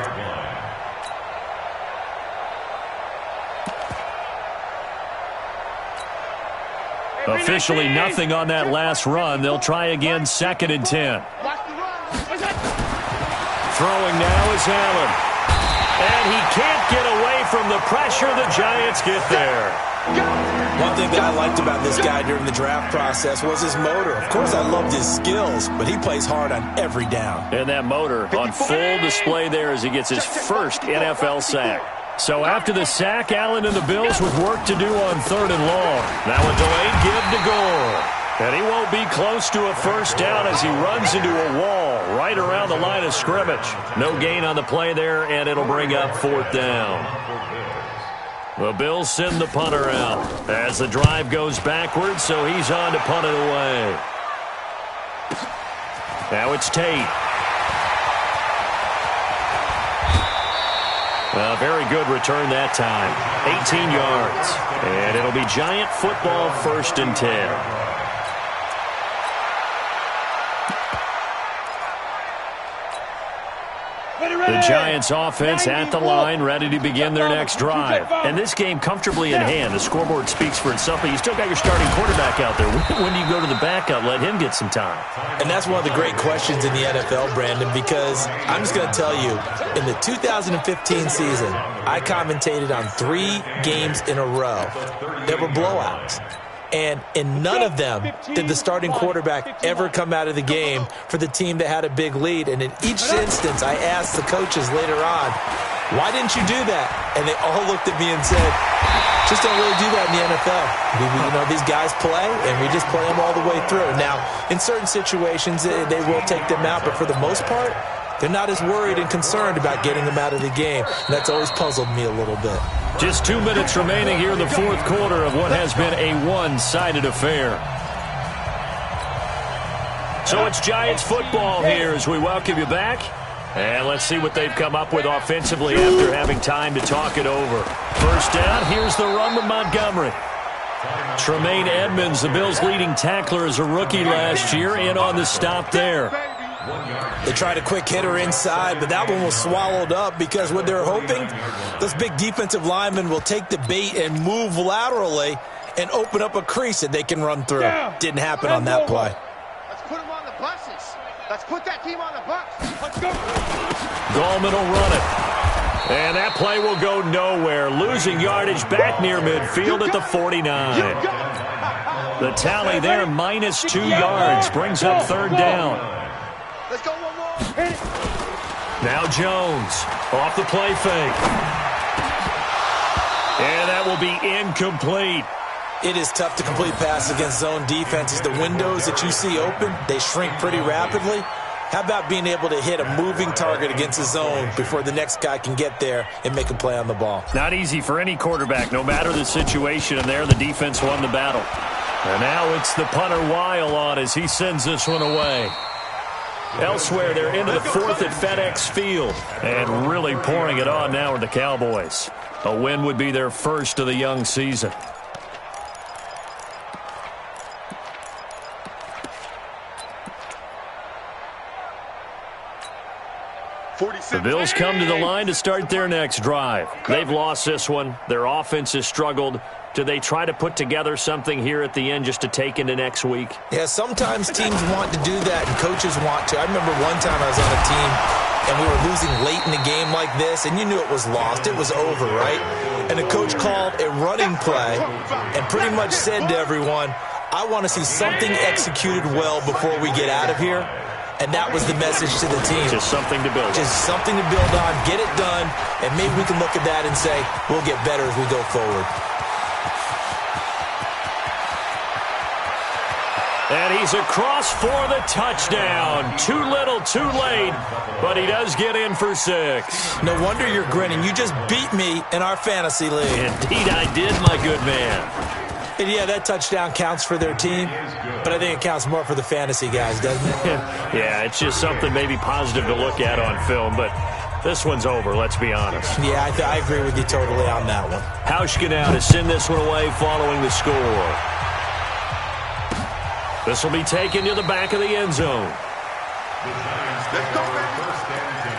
Officially nothing on that last run. They'll try again, 2nd and 10. Throwing now is Allen. And he can't get away from the pressure. The Giants get there. One thing that I liked about this guy during the draft process was his motor. Of course, I loved his skills, but he plays hard on every down. And that motor on full display there as he gets his first NFL sack. So after the sack, Allen and the Bills with work to do on 3rd and long. Now a delayed give to Gore. And he won't be close to a first down as he runs into a wall right around the line of scrimmage. No gain on the play there, and it'll bring up 4th down. The Bills send the punter out as the drive goes backwards, so he's on to punt it away. Now it's Tate. A very good return that time. 18 yards. And it'll be Giant football, 1st and 10. The Giants offense at the line, ready to begin their next drive. And this game comfortably in hand. The scoreboard speaks for itself, but you still got your starting quarterback out there. When do you go to the backup, let him get some time? And that's one of the great questions in the NFL, Brandon, because I'm just going to tell you, in the 2015 season, I commentated on 3 games in a row. There were blowouts. And in none of them did the starting quarterback ever come out of the game for the team that had a big lead. And in each instance, I asked the coaches later on, why didn't you do that? And they all looked at me and said, just don't really do that in the NFL. These guys play, and we just play them all the way through. Now, in certain situations, they will take them out, but for the most part, they're not as worried and concerned about getting them out of the game. And that's always puzzled me a little bit. Just 2 minutes remaining here in the 4th quarter of what has been a one-sided affair. So it's Giants football here as we welcome you back. And let's see what they've come up with offensively after having time to talk it over. First down, here's the run with Montgomery. Tremaine Edmonds, the Bills' leading tackler as a rookie last year, in on the stop there. They tried a quick hitter inside, but that one was swallowed up because what they're hoping, those big defensive linemen will take the bait and move laterally and open up a crease that they can run through. Didn't happen on that play. Let's put them on the buses. Let's put that team on the bus. Let's go. Gallman will run it. And that play will go nowhere. Losing yardage back near midfield at the 49. The tally there, -2 yards, brings up 3rd down. Let's go one more. Now Jones off the play fake. And that will be incomplete. It is tough to complete passes against zone defenses. The windows that you see open, they shrink pretty rapidly. How about being able to hit a moving target against a zone before the next guy can get there and make a play on the ball? Not easy for any quarterback, no matter the situation. And there, the defense won the battle. And now it's the punter Weil on as he sends this one away. Elsewhere, they're into the 4th at FedEx Field. And really pouring it on now are the Cowboys. A win would be their first of the young season. The Bills come to the line to start their next drive. They've lost this one. Their offense has struggled. Do they try to put together something here at the end just to take into next week? Yeah, sometimes teams want to do that and coaches want to. I remember one time I was on a team and we were losing late in the game like this, and you knew it was lost. It was over, right? And the coach called a running play and pretty much said to everyone, I want to see something executed well before we get out of here. And that was the message to the team. Just something to build on. Just something to build on, get it done, and maybe we can look at that and say, we'll get better as we go forward. And he's across for the touchdown. Too little, too late, but he does get in for 6. No wonder you're grinning. You just beat me in our fantasy league. Indeed I did, my good man. And yeah, that touchdown counts for their team, but I think it counts more for the fantasy guys, doesn't it? Yeah, it's just something maybe positive to look at on film, but this one's over, let's be honest. Yeah, I agree with you totally on that one. Hauschka now to send this one away following the score. This will be taken to the back of the end zone. The Giants take over 1st and 10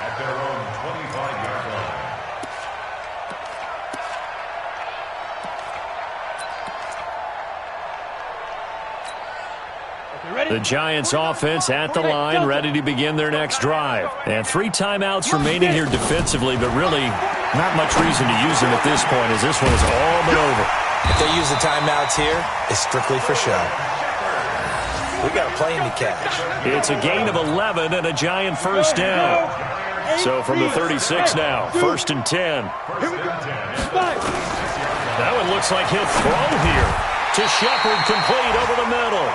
at their own 25-yard line. The Giants offense at the line, ready to begin their next drive. And 3 timeouts remaining here defensively, but really not much reason to use them at this point, as this one is all but over. If they use the timeouts here, it's strictly for show. We got a plane to catch. It's a gain of 11 and a Giant first down. So from the 36 now, 1st and 10. That one looks like he'll throw here to Shepard, complete over the middle.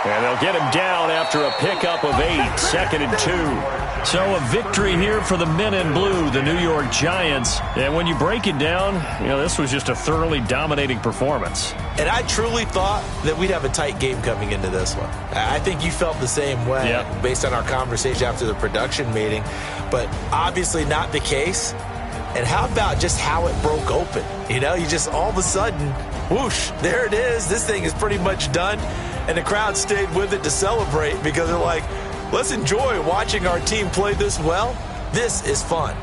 And they'll get him down after a pickup of 8, 2nd and 2. So a victory here for the men in blue, the New York Giants. And when you break it down, this was just a thoroughly dominating performance. And I truly thought that we'd have a tight game coming into this one. I think you felt the same way based on our conversation after the production meeting. But obviously not the case. And how about just how it broke open? You just all of a sudden, whoosh, there it is. This thing is pretty much done. And the crowd stayed with it to celebrate because they're like, let's enjoy watching our team play this well. This is fun.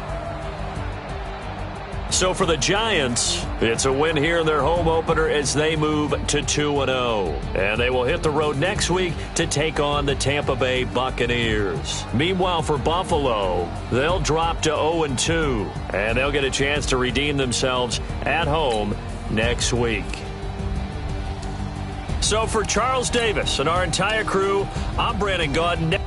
So for the Giants, it's a win here in their home opener as they move to 2-0. And they will hit the road next week to take on the Tampa Bay Buccaneers. Meanwhile, for Buffalo, they'll drop to 0-2. And they'll get a chance to redeem themselves at home next week. So for Charles Davis and our entire crew, I'm Brandon Gaudin.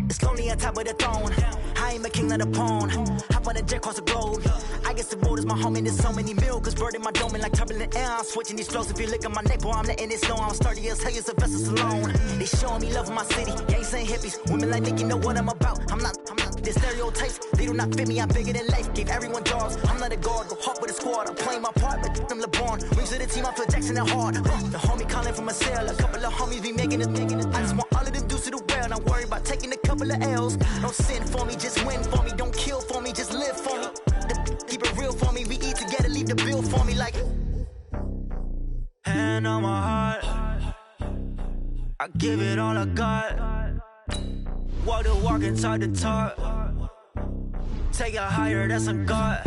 It's lonely on top of the throne. I ain't a king of the pawn. Hop on a jet across the globe. I guess the road is my home and there's so many milk. Bird in my dome and like turbulent air. I'm switching these flows. If you look at my neck, boy, I'm letting it slow. I'm sturdy as hell as Sylvester Stallone. They showing me love in my city. Gangs and hippies. Women like Nick, you know what I'm about. I'm not. The stereotypes, they do not fit me. I'm bigger than life. Gave everyone jobs. I'm not a guard. Go hard with a squad. I'm playing my part, but I'm LeBron. Rings to the team. I feel Jackson and hard. The homie calling from a cell. A couple of homies be making it. I just want all of them dudes to the well. Don't worry about taking a couple of L's. Don't sin for me, just win for me. Don't kill for me, just live for me. Keep it real for me. We eat together, leave the bill for me like. Hand on my heart, I give it all I got. Walk the walk and talk the talk. Take it higher, that's a God.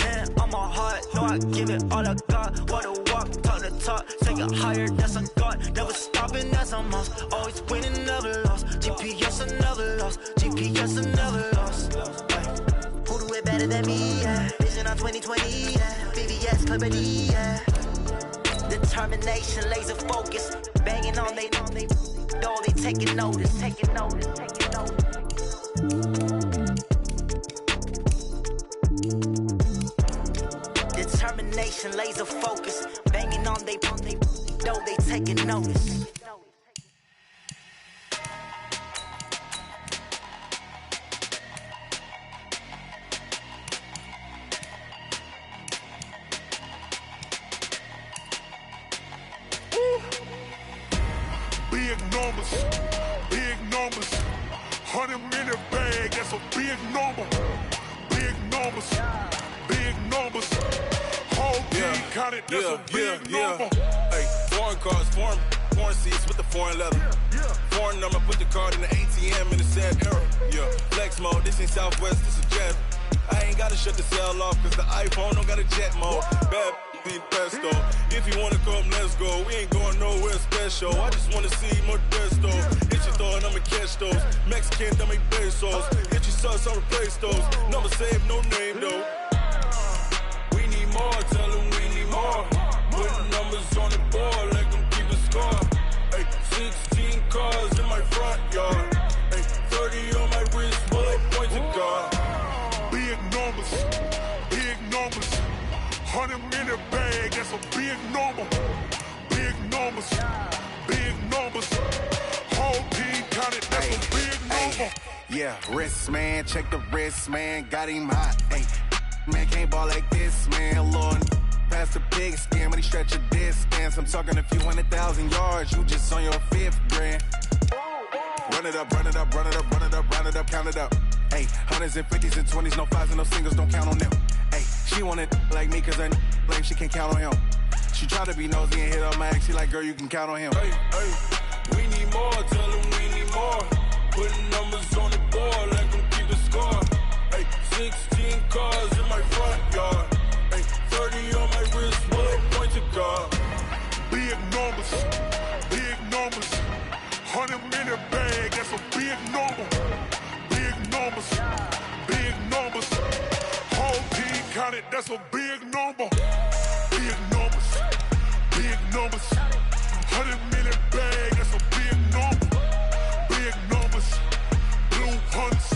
Hand on my heart, no, I give it all I got. Walk the walk, talk the talk. Take it higher, that's a God. Never stopping, that's a must. Always winning, never lost. GPS, I never lost. GPS, I never lost. Who do it better than me? Yeah. Vision on 2020. Yeah. VVS, Clarity. Yeah. Determination, laser focus. Banging on they door, they taking notice. Taking notice. Determination, laser focus. Banging on they door, they taking notice. Big numbers. 100 minute bag, that's a big number. Big numbers. Whole team counted, that's a big number. Hey, foreign cars, foreign seats with the foreign leather. Foreign number, put the card in the ATM in the sad era. Yeah, flex mode, this ain't Southwest, this is jet. I ain't gotta shut the cell off, cause the iPhone don't got a jet mode. Bad pesto. If you wanna come, let's go. We ain't going nowhere special. I just wanna see Modesto. Hit your thought, I'ma catch those. Mexican, don't make pesos. Hit your sus, I'll replace those. Number saved, no name though. We need more, tell them we need more. Put numbers on the board, let them keep a score. Hey, 16 cars in my front yard. Hey, 30 on my wrist, bullet points of God. Big numbers. 100 minute bag, that's a big number. Big numbers. Whole team counted, that's a big number. Yeah, wrist, man, check the wrist, man, got him hot. Hey, man, can't ball like this, man, Lord. Past the big skin, when he stretch a distance. I'm talking a few 100,000 yards, you just on your 5th grand. Run it up, count it up. Hey, hundreds and 50s and 20s, no 5s and no singles, don't count on them. Hey, she want it like me, cause her lame, she can't count on him. She try to be nosy and hit up my ex, she like, girl, you can count on him. Hey, we need more. score, tell them we need more. Putting numbers on the board, let them keep the score. Hey, 16 cars in my front yard. Hey, 30 on my wrist, bullet point to God. Big numbers, big numbers. 100-minute bag, that's a big number. Big numbers, big numbers. Whole team counted, that's a big number. Big numbers, big numbers. 100-minute bag, that's a big number. Big numbers, blue hunts.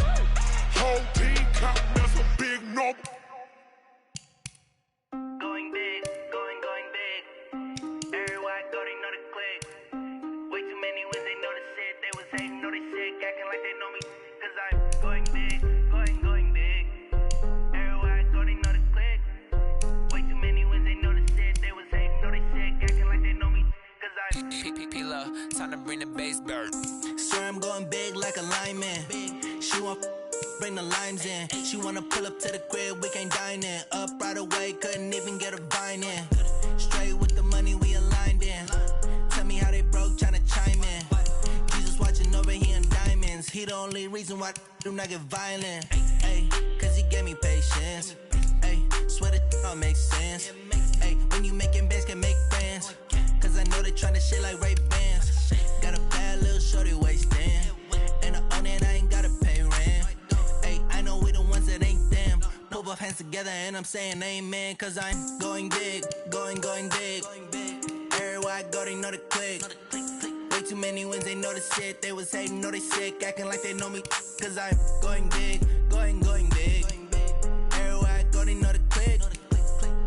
Whole team counting, that's a big number. Going big, going big. Everywhere I go, they know the click. Way too many wins, they know the shit. They was hating, know they sick, acting like they know me. Cause I'm going big, going big. Everywhere I go, they know the click. Way too many wins, they know the shit. They was hating, know they sick, acting like they know me. Cause I'm P-P-P-Love, time to bring the bass bird. Swear I'm going big like a lineman. She want bring the limes in. She wanna pull up to the crib, we can't dine in. Up right away, couldn't even get a vine in. Straight with the money we aligned in. Tell me how they broke, tryna chime in. Jesus watching over here in diamonds. He the only reason why do not get violent. Ay, cause he gave me patience. Ay, swear that all makes sense. Ay, when you making bands, can make friends. Cause I know they tryna shit like Ray-Bans. Got a bad little shorty wasting. And I own it, I ain't gotta pay rent. Ay, I know we the ones that ain't them. Put both hands together and I'm saying amen. Cause I'm going big, going big. Everywhere I go, they know the click. Way too many wins, they know the shit. They was hating, know they sick, acting like they know me. Cause I'm going big, going big. Everywhere I go, they know the click.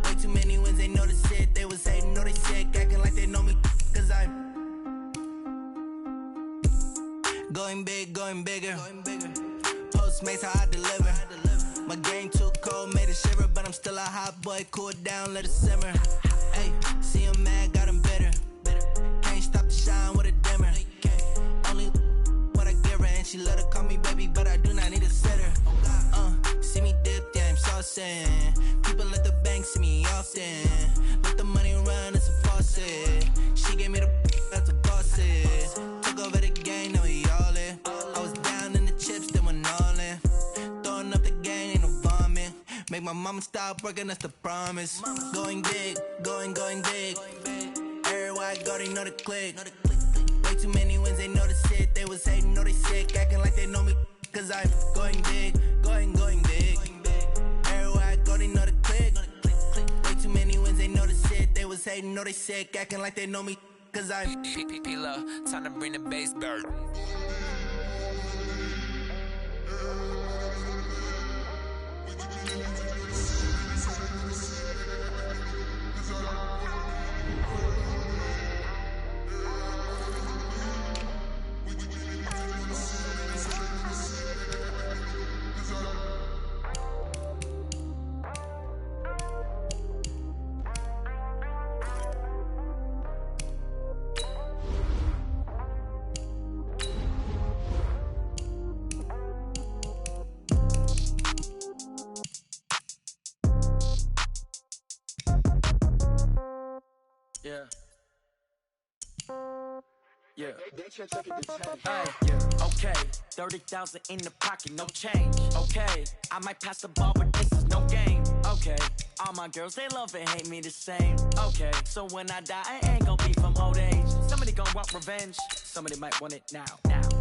Way too many wins, they know the shit. They was hating, know they sick, acting like they know me. Cause I'm going big, going bigger. Postmates how I deliver. My game too cold, made it shiver, but I'm still a hot boy. Cool it down, let it simmer. Hey, see him mad, got him bitter. Can't stop the shine with a dimmer. Only what I give her, and she let her call me baby, but I do not need a sitter. See me dip, yeah, I'm saucing. People at the bank see me often. Let the money run, it's a faucet. She gave me the that's a boss it. Took over the game, now we all in. I was down in the chips, then went all in. Throwing up the game, ain't no vomit. Make my mama stop working, that's the promise. Going big, going big. Everywhere I go, they know the click. Way too many wins, they know the shit. They was hating, know they sick, acting like they know me. Cause I'm going big, going big. Everywhere I go, they know the click. Way too many wins, they know the shit. They was hating, know they sick, acting like they know me. Cause I'm P-P-P-Love, time to bring the bass bird. Yeah. Okay, 30,000 in the pocket, no change. Okay, I might pass the ball, but this is no game. Okay, all my girls, they love and hate me the same. Okay, so when I die, I ain't gon' be from old age. Somebody gon' want revenge, somebody might want it now.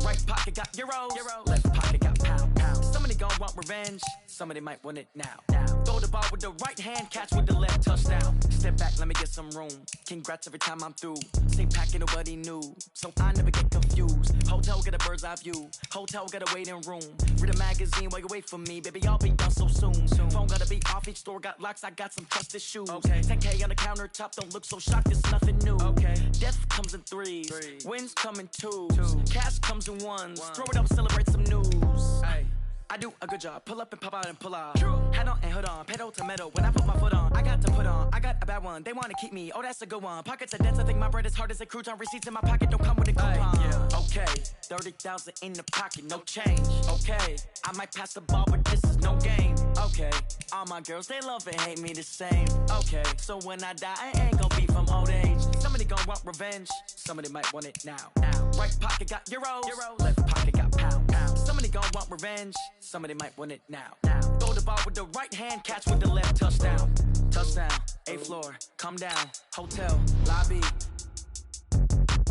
Right pocket got euros, left pocket got pound. Somebody gon' want revenge, somebody might want it now. Throw the ball with the right hand, catch with the left, touchdown. Step back, let me get some room. Congrats every time I'm through. Same packet, nobody knew, so I never get confused. Hotel get a bird's eye view, hotel get a waiting room. Read a magazine while you wait for me, baby, I'll be done so soon. Phone gotta be off, each store got locks, I got some trusted shoes. Okay, 10K on the countertop, don't look so shocked, it's nothing new. Okay, death comes in threes, wins come in twos, cash comes in ones. Throw it up, celebrate some news. Ay. I do a good job, pull up and pop out and pull out. Hat on and hood on, pedal to metal. When I put my foot on, I got to put on. I got a bad one, they wanna keep me, oh that's a good one. Pockets are dense, I think my bread is hard as a crouton. Receipts in my pocket don't come with a coupon. Okay, 30,000 in the pocket, no change. Okay, I might pass the ball, but this is no game. Okay, all my girls, they love and hate me the same. Okay, so when I die, I ain't gon' be from old age. Somebody gon' want revenge, somebody might want it now. Right pocket got euros, left pocket got pounds. Somebody gon' want revenge, somebody might want it now. Throw the ball with the right hand, catch with the left, touchdown. Touchdown, 8th floor, come down, hotel, lobby.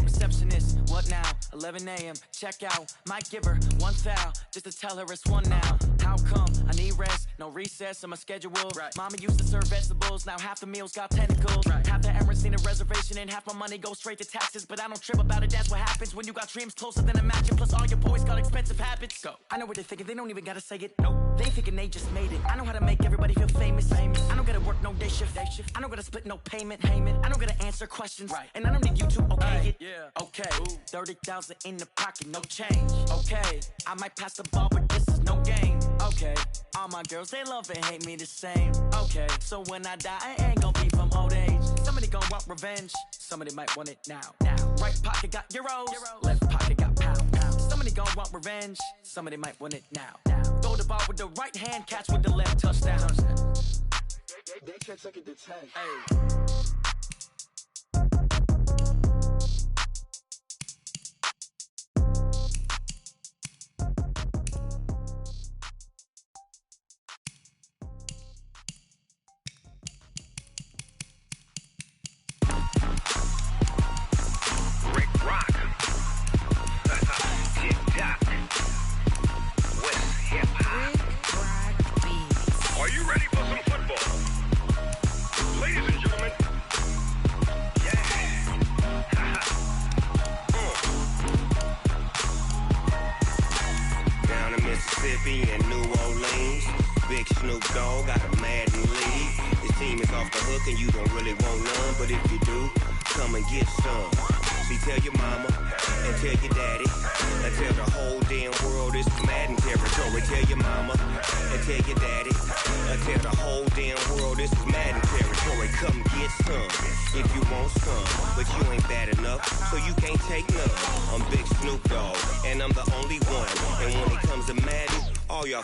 Receptionist, what now? 11 a.m., check out. Might give her one foul, just to tell her it's one now. How come? I need rest, no recess in my schedule. Right. Mama used to serve vegetables, now half the meals got tentacles. Right. Half the errands need a reservation and half my money goes straight to taxes. But I don't trip about it, that's what happens when you got dreams closer than a match. Plus all your boys got expensive habits. Go. I know what they're thinking, they don't even gotta say it. Nope. They ain't thinking they just made it. I know how to make everybody feel famous. I don't gotta work no day shift. I don't gotta split no payment. I don't gotta answer questions. Right. And I don't need you to okay it. Yeah. Okay. 30,000 in the pocket, no change. Okay. I might pass the ball, but this is no game. Okay. All my girls, they love and hate me the same. Okay. So when I die, I ain't gon' be from old age. Somebody gon' want revenge. Somebody might want it now. Right pocket got euros. Left pocket got pounds. Somebody gon' want revenge. Somebody might want it now. Throw the ball with the right hand, catch with the left, touchdown. They can't take it to 10. Hey.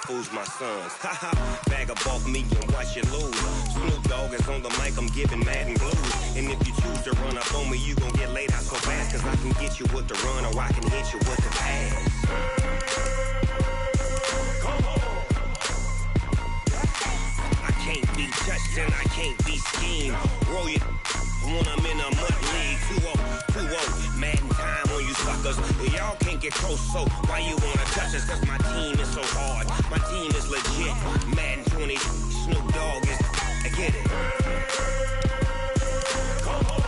Fools my sons. Haha, bag of bulk me and watch you lose. Snoop Dogg is on the mic, I'm giving Madden blues. And if you choose to run up on me, you gon' get laid out so fast. Cause I can get you with the run or I can hit you with the pass. Come on. I can't be touched and I can't be schemed. Roll you when I'm in a mud league. 2-0, Madden time on you suckers. Y'all can't get close, so why you wanna touch us? Cause my team is so hard. My team is legit. Madden 20, Snoop Dogg is. I get it. Come on.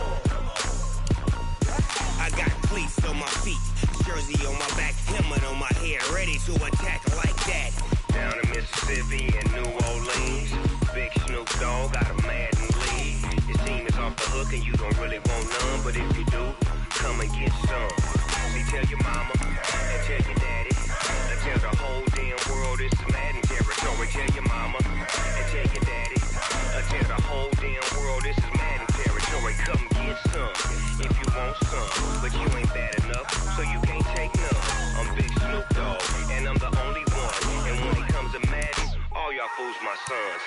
I got cleats on my feet, jersey on my back, helmet on my head, ready to attack like that. Down in Mississippi and New Orleans, big Snoop Dogg got a Madden lead. Your team is off the hook and you don't really want none, but if you do, come and get some. See, tell your mama and tell your daddy, and tell the whole damn world it's Madden territory. Tell your mama and tell your daddy, and tell the whole damn world this is Madden territory. Come get some if you want some, but you ain't bad enough, so you can't take none. I'm Big Snoop Dogg, and I'm the only one. And when it comes to Madden, all y'all fools my sons.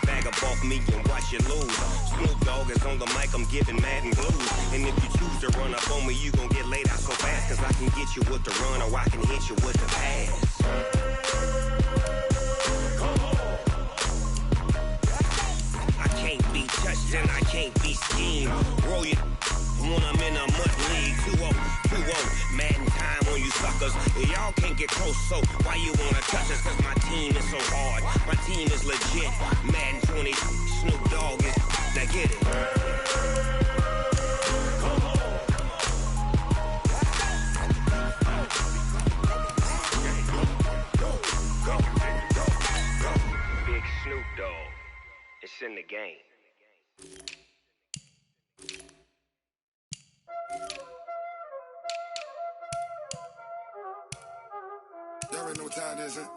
Bag of bulk me and watch you lose. Snoop Dogg is on the mic, I'm giving Madden blues. And if you choose to run up on me, you gon' get laid out so fast. Cause I can get you with the run or I can hit you with the pass. Come on. I can't be touched and I can't be schemed. Roll you when I'm in a mud league. 2-0, Madden time on you suckers. Y'all can't get close, so why you wanna touch us? Cause my team is so hard. My team is legit. Madden 20, Snoop Dogg is. Now get it. Come on. Go. Big Snoop Dogg. It's in the game. Y'all already know what time it is, huh?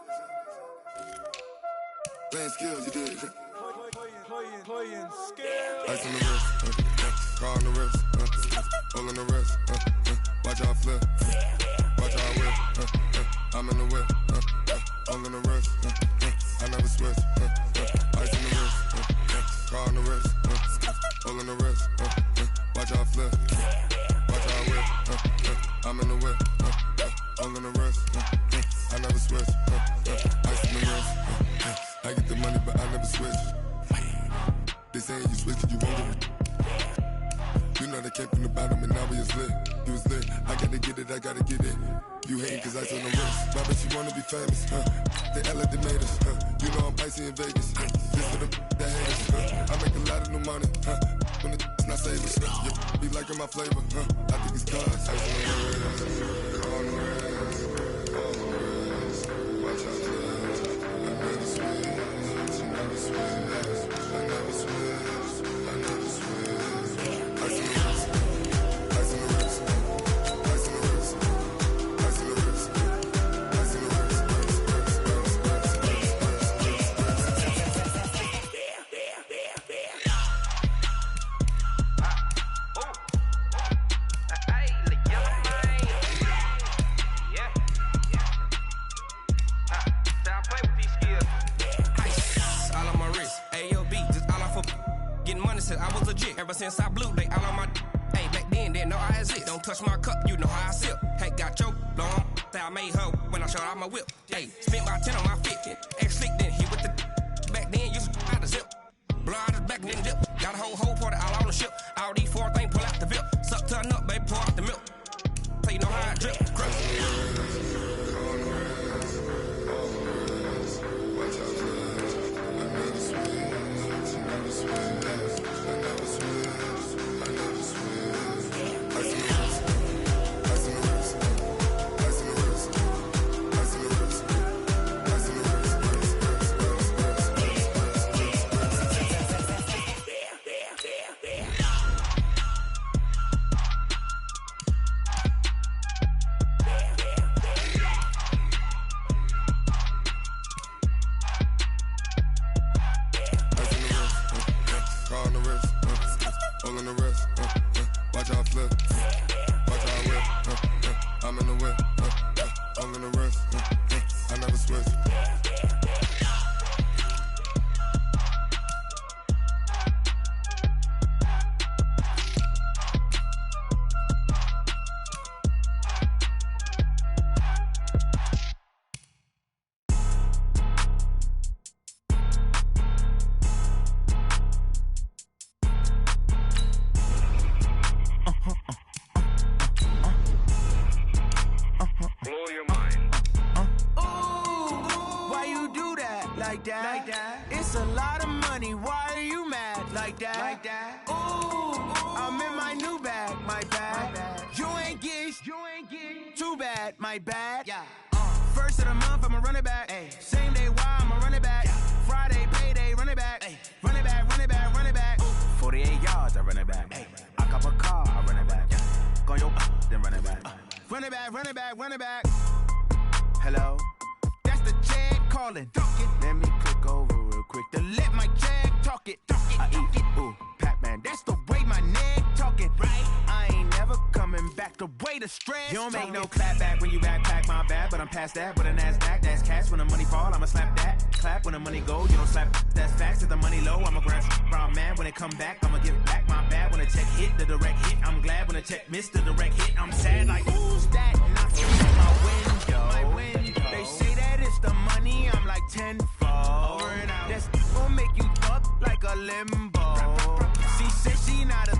Playing skills, you did. Playing skills. Ice on the wrist, car on the wrist, hole in the wrist, watch how I flip, watch how I whip, I'm in the whip, hole in the wrist, I I'm in the whip, all in the rest. I never switch, ice in the wrist. I get the money, but I never switch. They saying you switch and you won't get it. You know they came from the bottom and now we is lit. You was lit, I gotta get it, I gotta get it. You hating cause ice on the wrist. My bitch, you wanna be famous, They act they made us, You know I'm icy in Vegas, Just for the that haters, I make a lot of new money, When it's not savers, You be liking my flavor, I think it's cause ice on the wrist, on the wrist, on the wrist. Watch out, I never switch, I never switch, I never switch, I never switch. Ice on the wrist, ice on the wrist, ice on the wrist, ice on the wrist, ice on the wrist. All on my wrist, AOB, just all off of getting money since I was legit. Ever since I blew, they all on my. Hey, back then, didn't know I exist. Don't touch my cup, you know how I sip. Hey, got your long. I made her when I showed out my whip. Hey, spent my 10 on my fit. Ex-slick, then hit with the. Back then, used to out the zip. Blow out his back, then dip. Got a whole party all on the ship. All these 4 things, pull out the VIP. Suck, turn up, baby, pour out the milk. So you know how I drip. Grip. It's a lot of money, why are you mad like that? Ooh, I'm in my new bag, my bad. You ain't get too bad, my bad. First of the month, I'ma run it back. Same day, why I'ma run it back. Friday, payday, run it back. Run it back, run it back, run it back. 48 yards, I run it back. I cop a car, I run it back. Go your then run it back. Run it back, run it back, run it back. Hello? That's the check calling. Let me click over real quick to let my check talk it. I eat, ooh, Pac-Man, that's the way my neck talking. Right? I ain't never coming back the way the stress. You don't make no clap back when you backpack, my bad, but I'm past that. With a NASDAQ, that's cash. When the money fall, I'ma slap that. Clap when the money go, you don't slap. That's facts. If the money low, I'ma grab brown man. When it come back, I'ma give back my bad. When the check hit, the direct hit. I'm glad when the check missed the direct hit. I'm sad like, who's that knocking at my window? My window. They say that it's the money, I'm like tenfold. Over and out. That's gonna make you fuck like a limbo. She said she not a,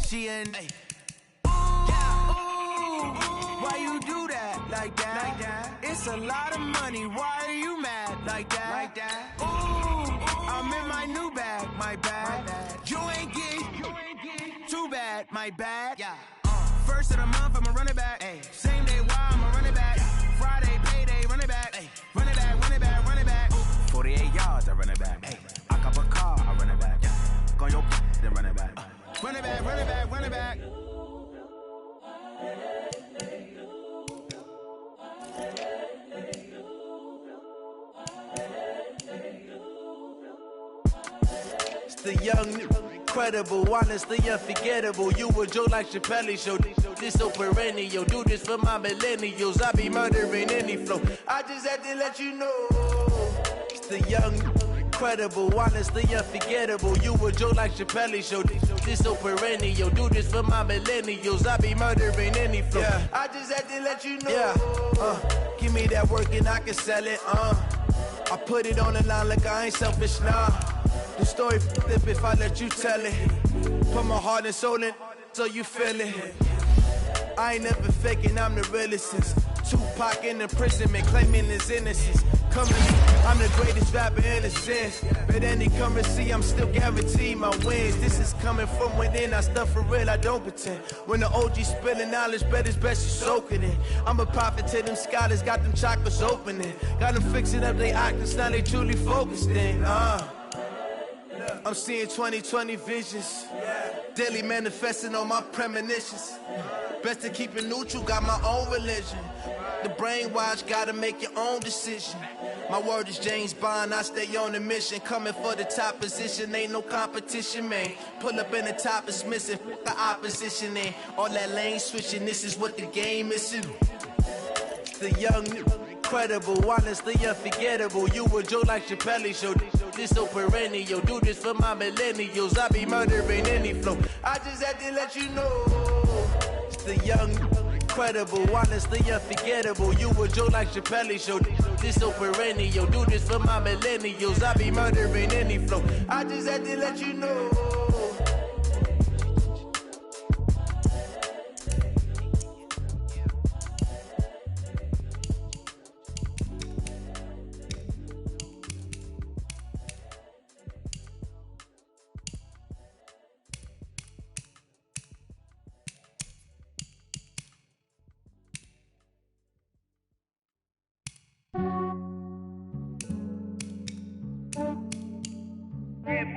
she an. Why you do that like that? It's a lot of money, why are you mad like that? Ooh, I'm in my new bag, my bad. You ain't get too bad, my bad. First of the month, I'ma run it back. Same day, why I'ma run it back. Friday, payday, run it back. Run it back, run it back, run it back. 48 yards, I run it back. I cop a car, I run it back. Go your then run it back. Run it back, run it back, run it back. It's the young, incredible, honestly unforgettable. You a Joe like Chappelle show. This so perennial. Do this for my millennials. I be murdering any flow. I just had to let you know. It's the young, incredible, honestly unforgettable. You a Joe like Chappelle show. This so perennial. Do this for my millennials. I be murdering any flow. I just had to let you know. Yeah, give me that work and I can sell it, I put it on the line like I ain't selfish, nah. The story flip if I let you tell it. Put my heart and soul in so you feel it. I ain't never faking, I'm the realest since Tupac in imprisonment, claiming his innocence. I'm the greatest rapper in a sense. But any currency, I'm still guaranteed my wins. This is coming from within, I stuff for real, I don't pretend. When the OG spilling knowledge, bet it's best you soak it in. I'm a prophet to them scholars, got them chakras opening. Got them fixing up they octaves, now they truly focused in. I'm seeing 2020 visions. Daily manifesting on my premonitions. Best to keep it neutral, got my own religion. The brainwash, gotta make your own decision. My word is James Bond, I stay on the mission. Coming for the top position, ain't no competition, man. Pull up in the top is missing, the opposition in. All that lane switching, this is what the game is. The young, incredible, honestly unforgettable. You a Joe like Chappelle show. This so perennial, do this for my millennials. I be murdering any flow. I just had to let you know. It's the young, incredible, honestly unforgettable. You a Joe like Chappelle show. This so perennial, do this for my millennials. I be murdering any flow. I just had to let you know.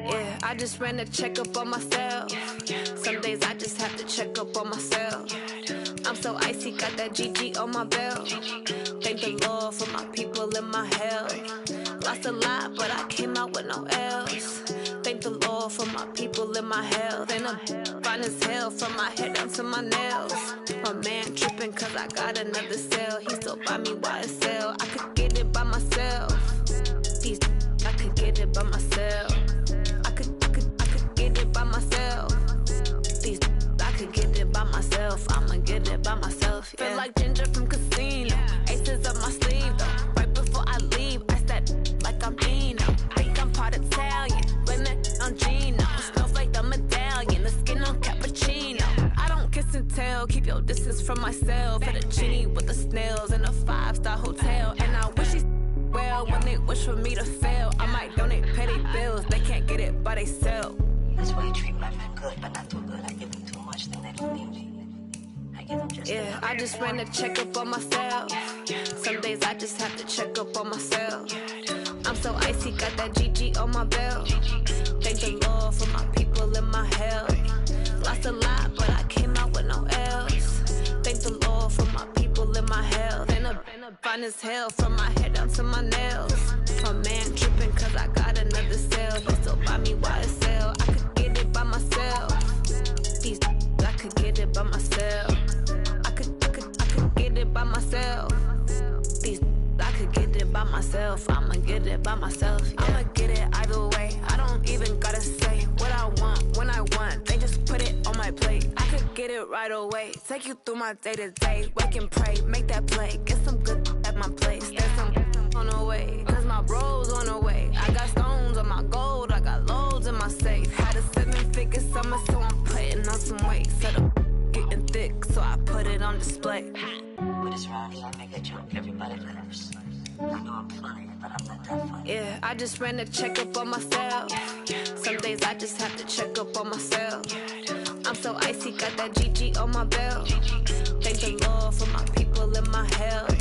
Yeah, I just ran a checkup on myself. Some days I just have to check up on myself. I'm so icy, got that GG on my belt. Thank the Lord for my people in my health. Lost a lot, but I came out with no L's. Thank the Lord for my people in my health. And I'm fine as hell from my head down to my nails. My man tripping cause I got another cell. He still buy me YSL. I could get it by myself. These I could get it by myself. I could get it by myself. These I could get it by myself. I'ma get it by myself. Yeah. Feel like Ginger from Casino. Aces up my sleeve though. Right before I leave, I step like I'm Dino. Think I'm part Italian, blame that on Gino. Smells like the medallion, the skin on cappuccino. I don't kiss and tell, keep your distance from myself. Fettuccine with the snails in a 5-star hotel. And I wish he's well when they wish for me to fail. I might donate petty bills, they can't get it by they self. That's why you treat women good, but not too good. I give them too much, then they don't need me. I give them just yeah, I just ran a checkup on myself. Some days I just have to check up on myself. I'm so icy, got that GG on my belt. Thank the Lord for my people in my health. Lost a lot, but I came out with no L's. Thank the Lord for my people in my health. And I'm fine as hell from my head down to my nails. My man tripping cause I got another cell. He still buy me YSL. I could get it by myself. These I could get it by myself. I could get it by myself. These I could get it by myself. I'ma get it by myself. Yeah. I'ma get it either way. I don't even gotta say what I want when I want. They just put it on my plate. I could get it right away. Take you through my day to day. Wake and pray, make that play. Get some good at my place. There's some on the way, cause my bro's on the way. I got stones on my gold. I got loads in my safe. Had a 7-figure summer, so I'm putting on some weight. Set up getting thick, so I put it on display. But it's around here, I make a joke. Everybody laughs. I know I'm funny, but I'm not that funny. Yeah, I just ran a checkup on myself. Some days I just have to check up on myself. I'm so icy, got that GG on my belt. Thank the Lord for my people in my health.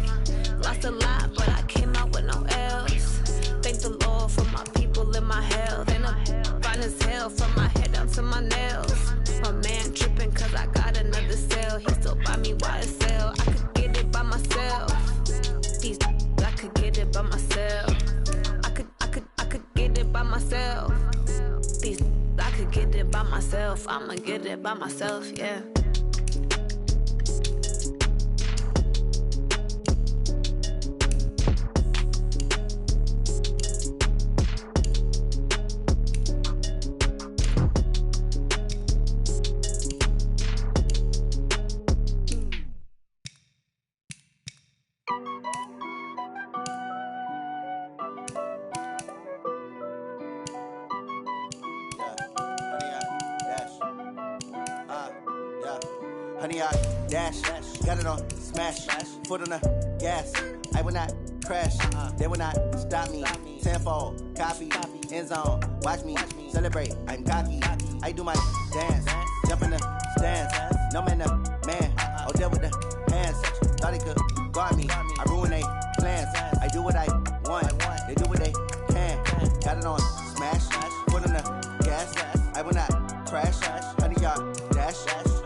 Lost a lot, but I came out with no L's. Thank the Lord for my people in my health. And I'm fine as hell from my head down to my nails. My man tripping cause I got another cell. He still buy me YSL. I could get it by myself. These I could get it by myself. I could get it by myself. These I could get it by myself. I'ma get it by myself, yeah. 100 yard dash. Got it on smash. Foot on the gas. I will not crash. They will not stop me. Tenfold, copy, end zone. Watch me celebrate. I'm cocky. I do my dance. Jump in the stands. No man, man. Oh, there with the hands. Thought he could guard me. I ruin they plans. I do what I want. They do what they can. Got it on smash. Foot on the gas. I will not crash. 100 yard dash.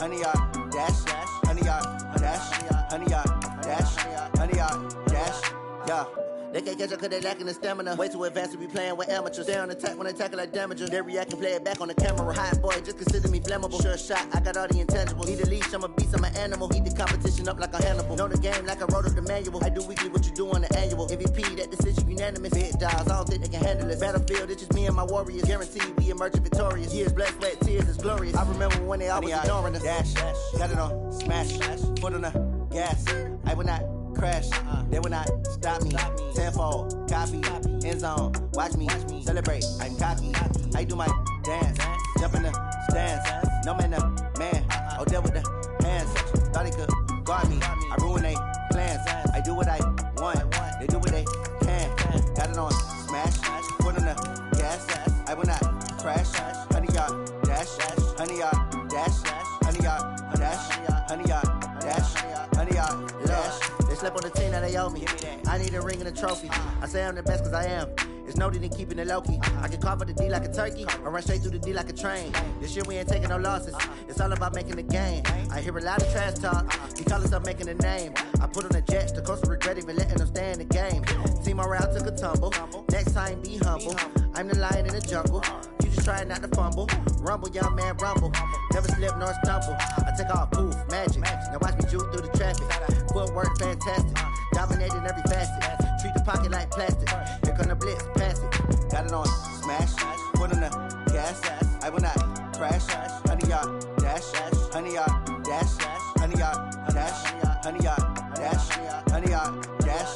100 yard dash. 100 yard dash. 100 yard dash. 100 yard dash. Yeah. They can't catch up cause they lacking the stamina. Way too advanced to be playing with amateurs. Stay on attack when they tackle like damager. They react and play it back on the camera. Hot boy, just consider me flammable. Sure shot, I got all the intangibles. Need a leash, I'm a beast, I'm an animal. Eat the competition up like a Hannibal. Know the game like I wrote up the manual. I do weekly what you do on the annual. MVP, that decision unanimous. Big dogs, I don't think they can handle it. Battlefield, it's just me and my warriors. Guaranteed we emerging victorious. Years, blood, sweat, tears, it's glorious. I remember when they always ignoring us. Dash, got it on smash. Foot on the gas. I will not crash. They will not stop me. Tenfold, copy, end zone. Watch me celebrate. I'm cocky. I do my dance. Jump in the stands. No man, man. Oh, there with the hands. Thought he could guard me. I ruin they plans. I do what I want. They do what they can. Got it on smash. Foot on the gas. I will not crash. 100 yard dash. 100 yard dash. 100 yard dash. 100 yard dash. 100 yard dash. They slept on the team that they owe me. I need a ring and a trophy. I say I'm the best cause I am. It's noted in keeping it low-key. I can carve up the D like a turkey or run straight through the D like a train. This year we ain't taking no losses. It's all about making the game. I hear a lot of trash talk. He call us up making a name. I put on the Jets. The coach will regret even letting them stay in the game. Team morale took a tumble. Next time be humble. I'm the lion in the jungle. You just try not to fumble. Rumble, young man, rumble. Never slip nor stumble. I take off, poof, magic. Now watch me juke through the traffic. Footwork fantastic. Dominating every facet. Treat the pocket like plastic. Here come the blitz, pass it. Got it on smash. Foot on the gas. I will not crash. 100 yard dash. 100 yard dash. 100 yard dash. 100 yard dash. 100 yard dash.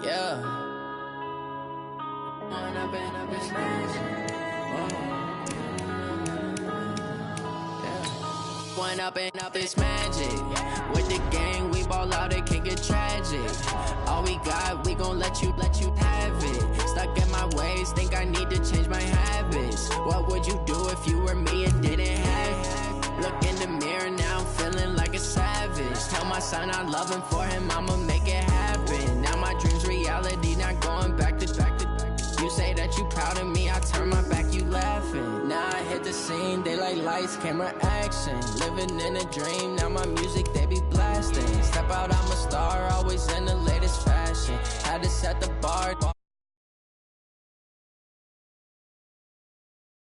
Yeah. One up and up is magic. With the gang, we ball out, it can get tragic. All we got, we gon' let you have it. Stuck in my ways, think I need to change my habits. What would you do if you were me and didn't have it? Look in the mirror, now I'm feeling like a savage. Tell my son I love him, for him I'ma make it happen. Now my dream's reality, not going back to back. You say that you proud of me, I turn my back, you laughing. Now I hit the scene, they like lights, camera, action. Living in a dream, now my music, they be blasting. Step out, I'm a star, always in the latest fashion. Had to set the bar.